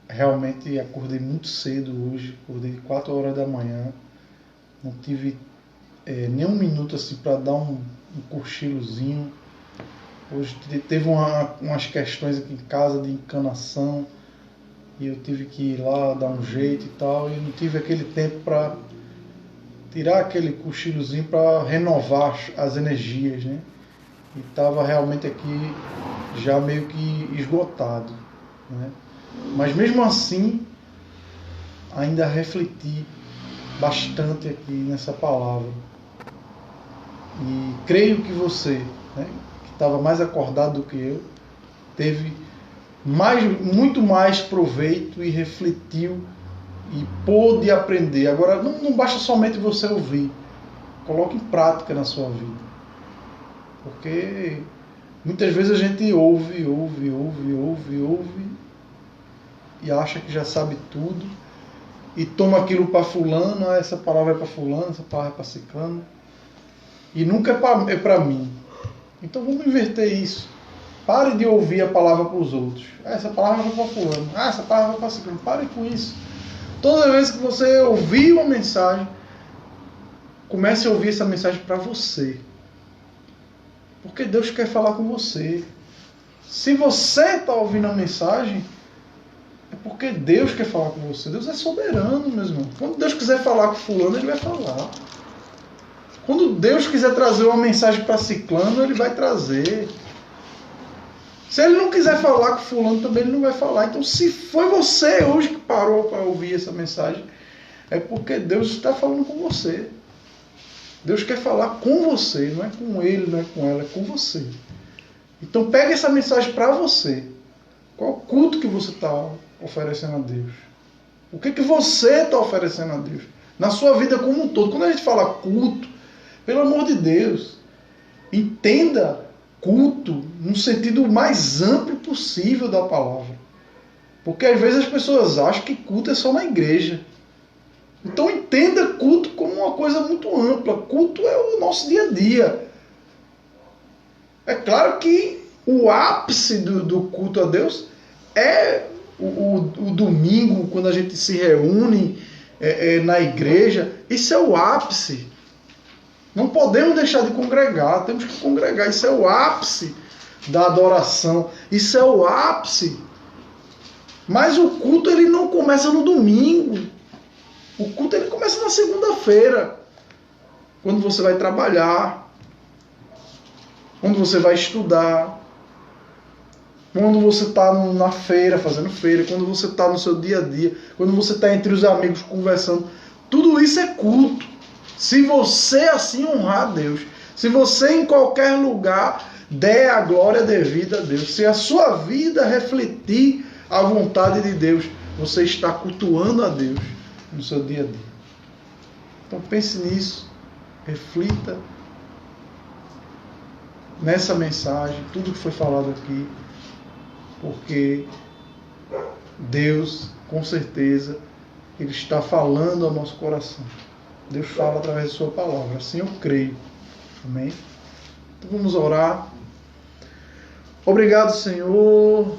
realmente acordei muito cedo hoje, acordei 4 horas da manhã, não tive nem um minuto assim para dar um cochilozinho. Hoje teve umas questões aqui em casa de encanação e eu tive que ir lá dar um jeito e tal, e não tive aquele tempo para tirar aquele cochilozinho para renovar as energias, né? E estava realmente aqui já meio que esgotado, né? Mas mesmo assim, ainda refleti bastante aqui nessa palavra. E creio que você, né, que estava mais acordado do que eu, teve muito mais proveito e refletiu e pôde aprender. Agora, não basta somente você ouvir, coloque em prática na sua vida. Porque muitas vezes a gente ouve e acha que já sabe tudo e toma aquilo para fulano, essa palavra é para fulano, essa palavra é para ciclano, e nunca é para mim. Então vamos inverter isso. Pare de ouvir a palavra para os outros. Essa palavra vai para fulano. Essa palavra vai para ciclano. Pare com isso. Toda vez que você ouvir uma mensagem, comece a ouvir essa mensagem para você. Porque Deus quer falar com você. Se você está ouvindo a mensagem, é porque Deus quer falar com você. Deus é soberano, meu irmão. Quando Deus quiser falar com fulano, Ele vai falar. Quando Deus quiser trazer uma mensagem para ciclano, Ele vai trazer. Se Ele não quiser falar com fulano, também Ele não vai falar. Então, se foi você hoje que parou para ouvir essa mensagem, é porque Deus está falando com você. Deus quer falar com você, não é com ele, não é com ela, é com você. Então, pega essa mensagem para você. Qual o culto que você está oferecendo a Deus? O que você está oferecendo a Deus? Na sua vida como um todo. Quando a gente fala culto, pelo amor de Deus, entenda culto no sentido mais amplo possível da palavra. Porque às vezes as pessoas acham que culto é só na igreja. Então entenda culto como uma coisa muito ampla. Culto é o nosso dia a dia. É claro que o ápice do culto a Deus é o domingo, quando a gente se reúne na igreja. Isso é o ápice. Não podemos deixar de congregar, temos que congregar. Isso é o ápice da adoração. Isso é o ápice. Mas o culto ele não começa no domingo. O culto ele começa na segunda-feira, quando você vai trabalhar, quando você vai estudar, quando você está na feira, fazendo feira, quando você está no seu dia a dia, quando você está entre os amigos conversando. Tudo isso é culto. Se você assim honrar a Deus, se você em qualquer lugar der a glória devida a Deus, se a sua vida refletir a vontade de Deus, você está cultuando a Deus no seu dia a dia. Então pense nisso, reflita nessa mensagem, tudo que foi falado aqui, porque Deus, com certeza, Ele está falando ao nosso coração. Deus fala através de sua palavra, assim eu creio. Amém? Então vamos orar. Obrigado, Senhor.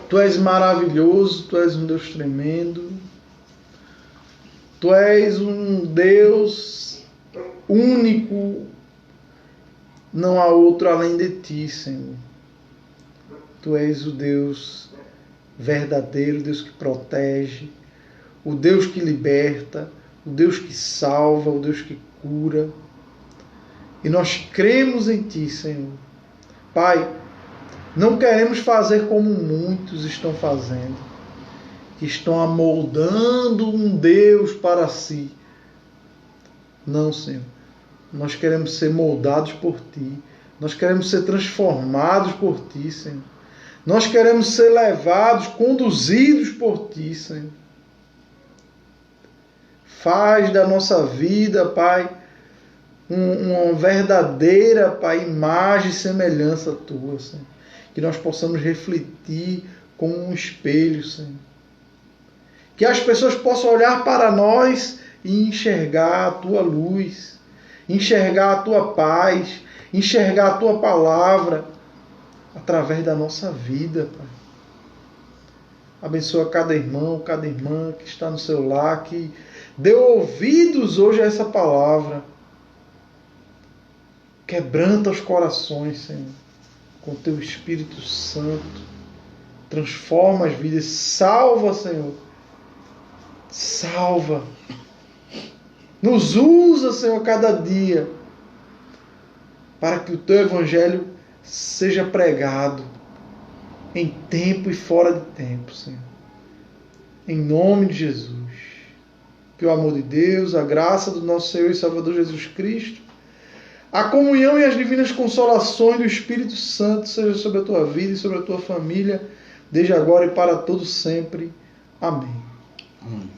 Tu és maravilhoso, Tu és um Deus tremendo. Tu és um Deus único. Não há outro além de Ti, Senhor. Tu és o Deus verdadeiro, o Deus que protege, o Deus que liberta, o Deus que salva, o Deus que cura. E nós cremos em Ti, Senhor. Pai, não queremos fazer como muitos estão fazendo, que estão amoldando um Deus para si. Não, Senhor. Nós queremos ser moldados por Ti. Nós queremos ser transformados por Ti, Senhor. Nós queremos ser levados, conduzidos por Ti, Senhor. Faz da nossa vida, Pai, uma verdadeira, Pai, imagem e semelhança Tua, Senhor. Que nós possamos refletir como um espelho, Senhor. Que as pessoas possam olhar para nós e enxergar a Tua luz, enxergar a Tua paz, enxergar a Tua palavra através da nossa vida, Pai. Abençoa cada irmão, cada irmã que está no seu lar, que deu ouvidos hoje a essa palavra. Quebranta os corações, Senhor, com Teu Espírito Santo. Transforma as vidas. Salva, Senhor. Salva. Nos usa, Senhor, cada dia, para que o Teu Evangelho seja pregado em tempo e fora de tempo, Senhor. Em nome de Jesus. Que o amor de Deus, a graça do nosso Senhor e Salvador Jesus Cristo, a comunhão e as divinas consolações do Espírito Santo seja sobre a tua vida e sobre a tua família, desde agora e para todo sempre. Amém. Amém.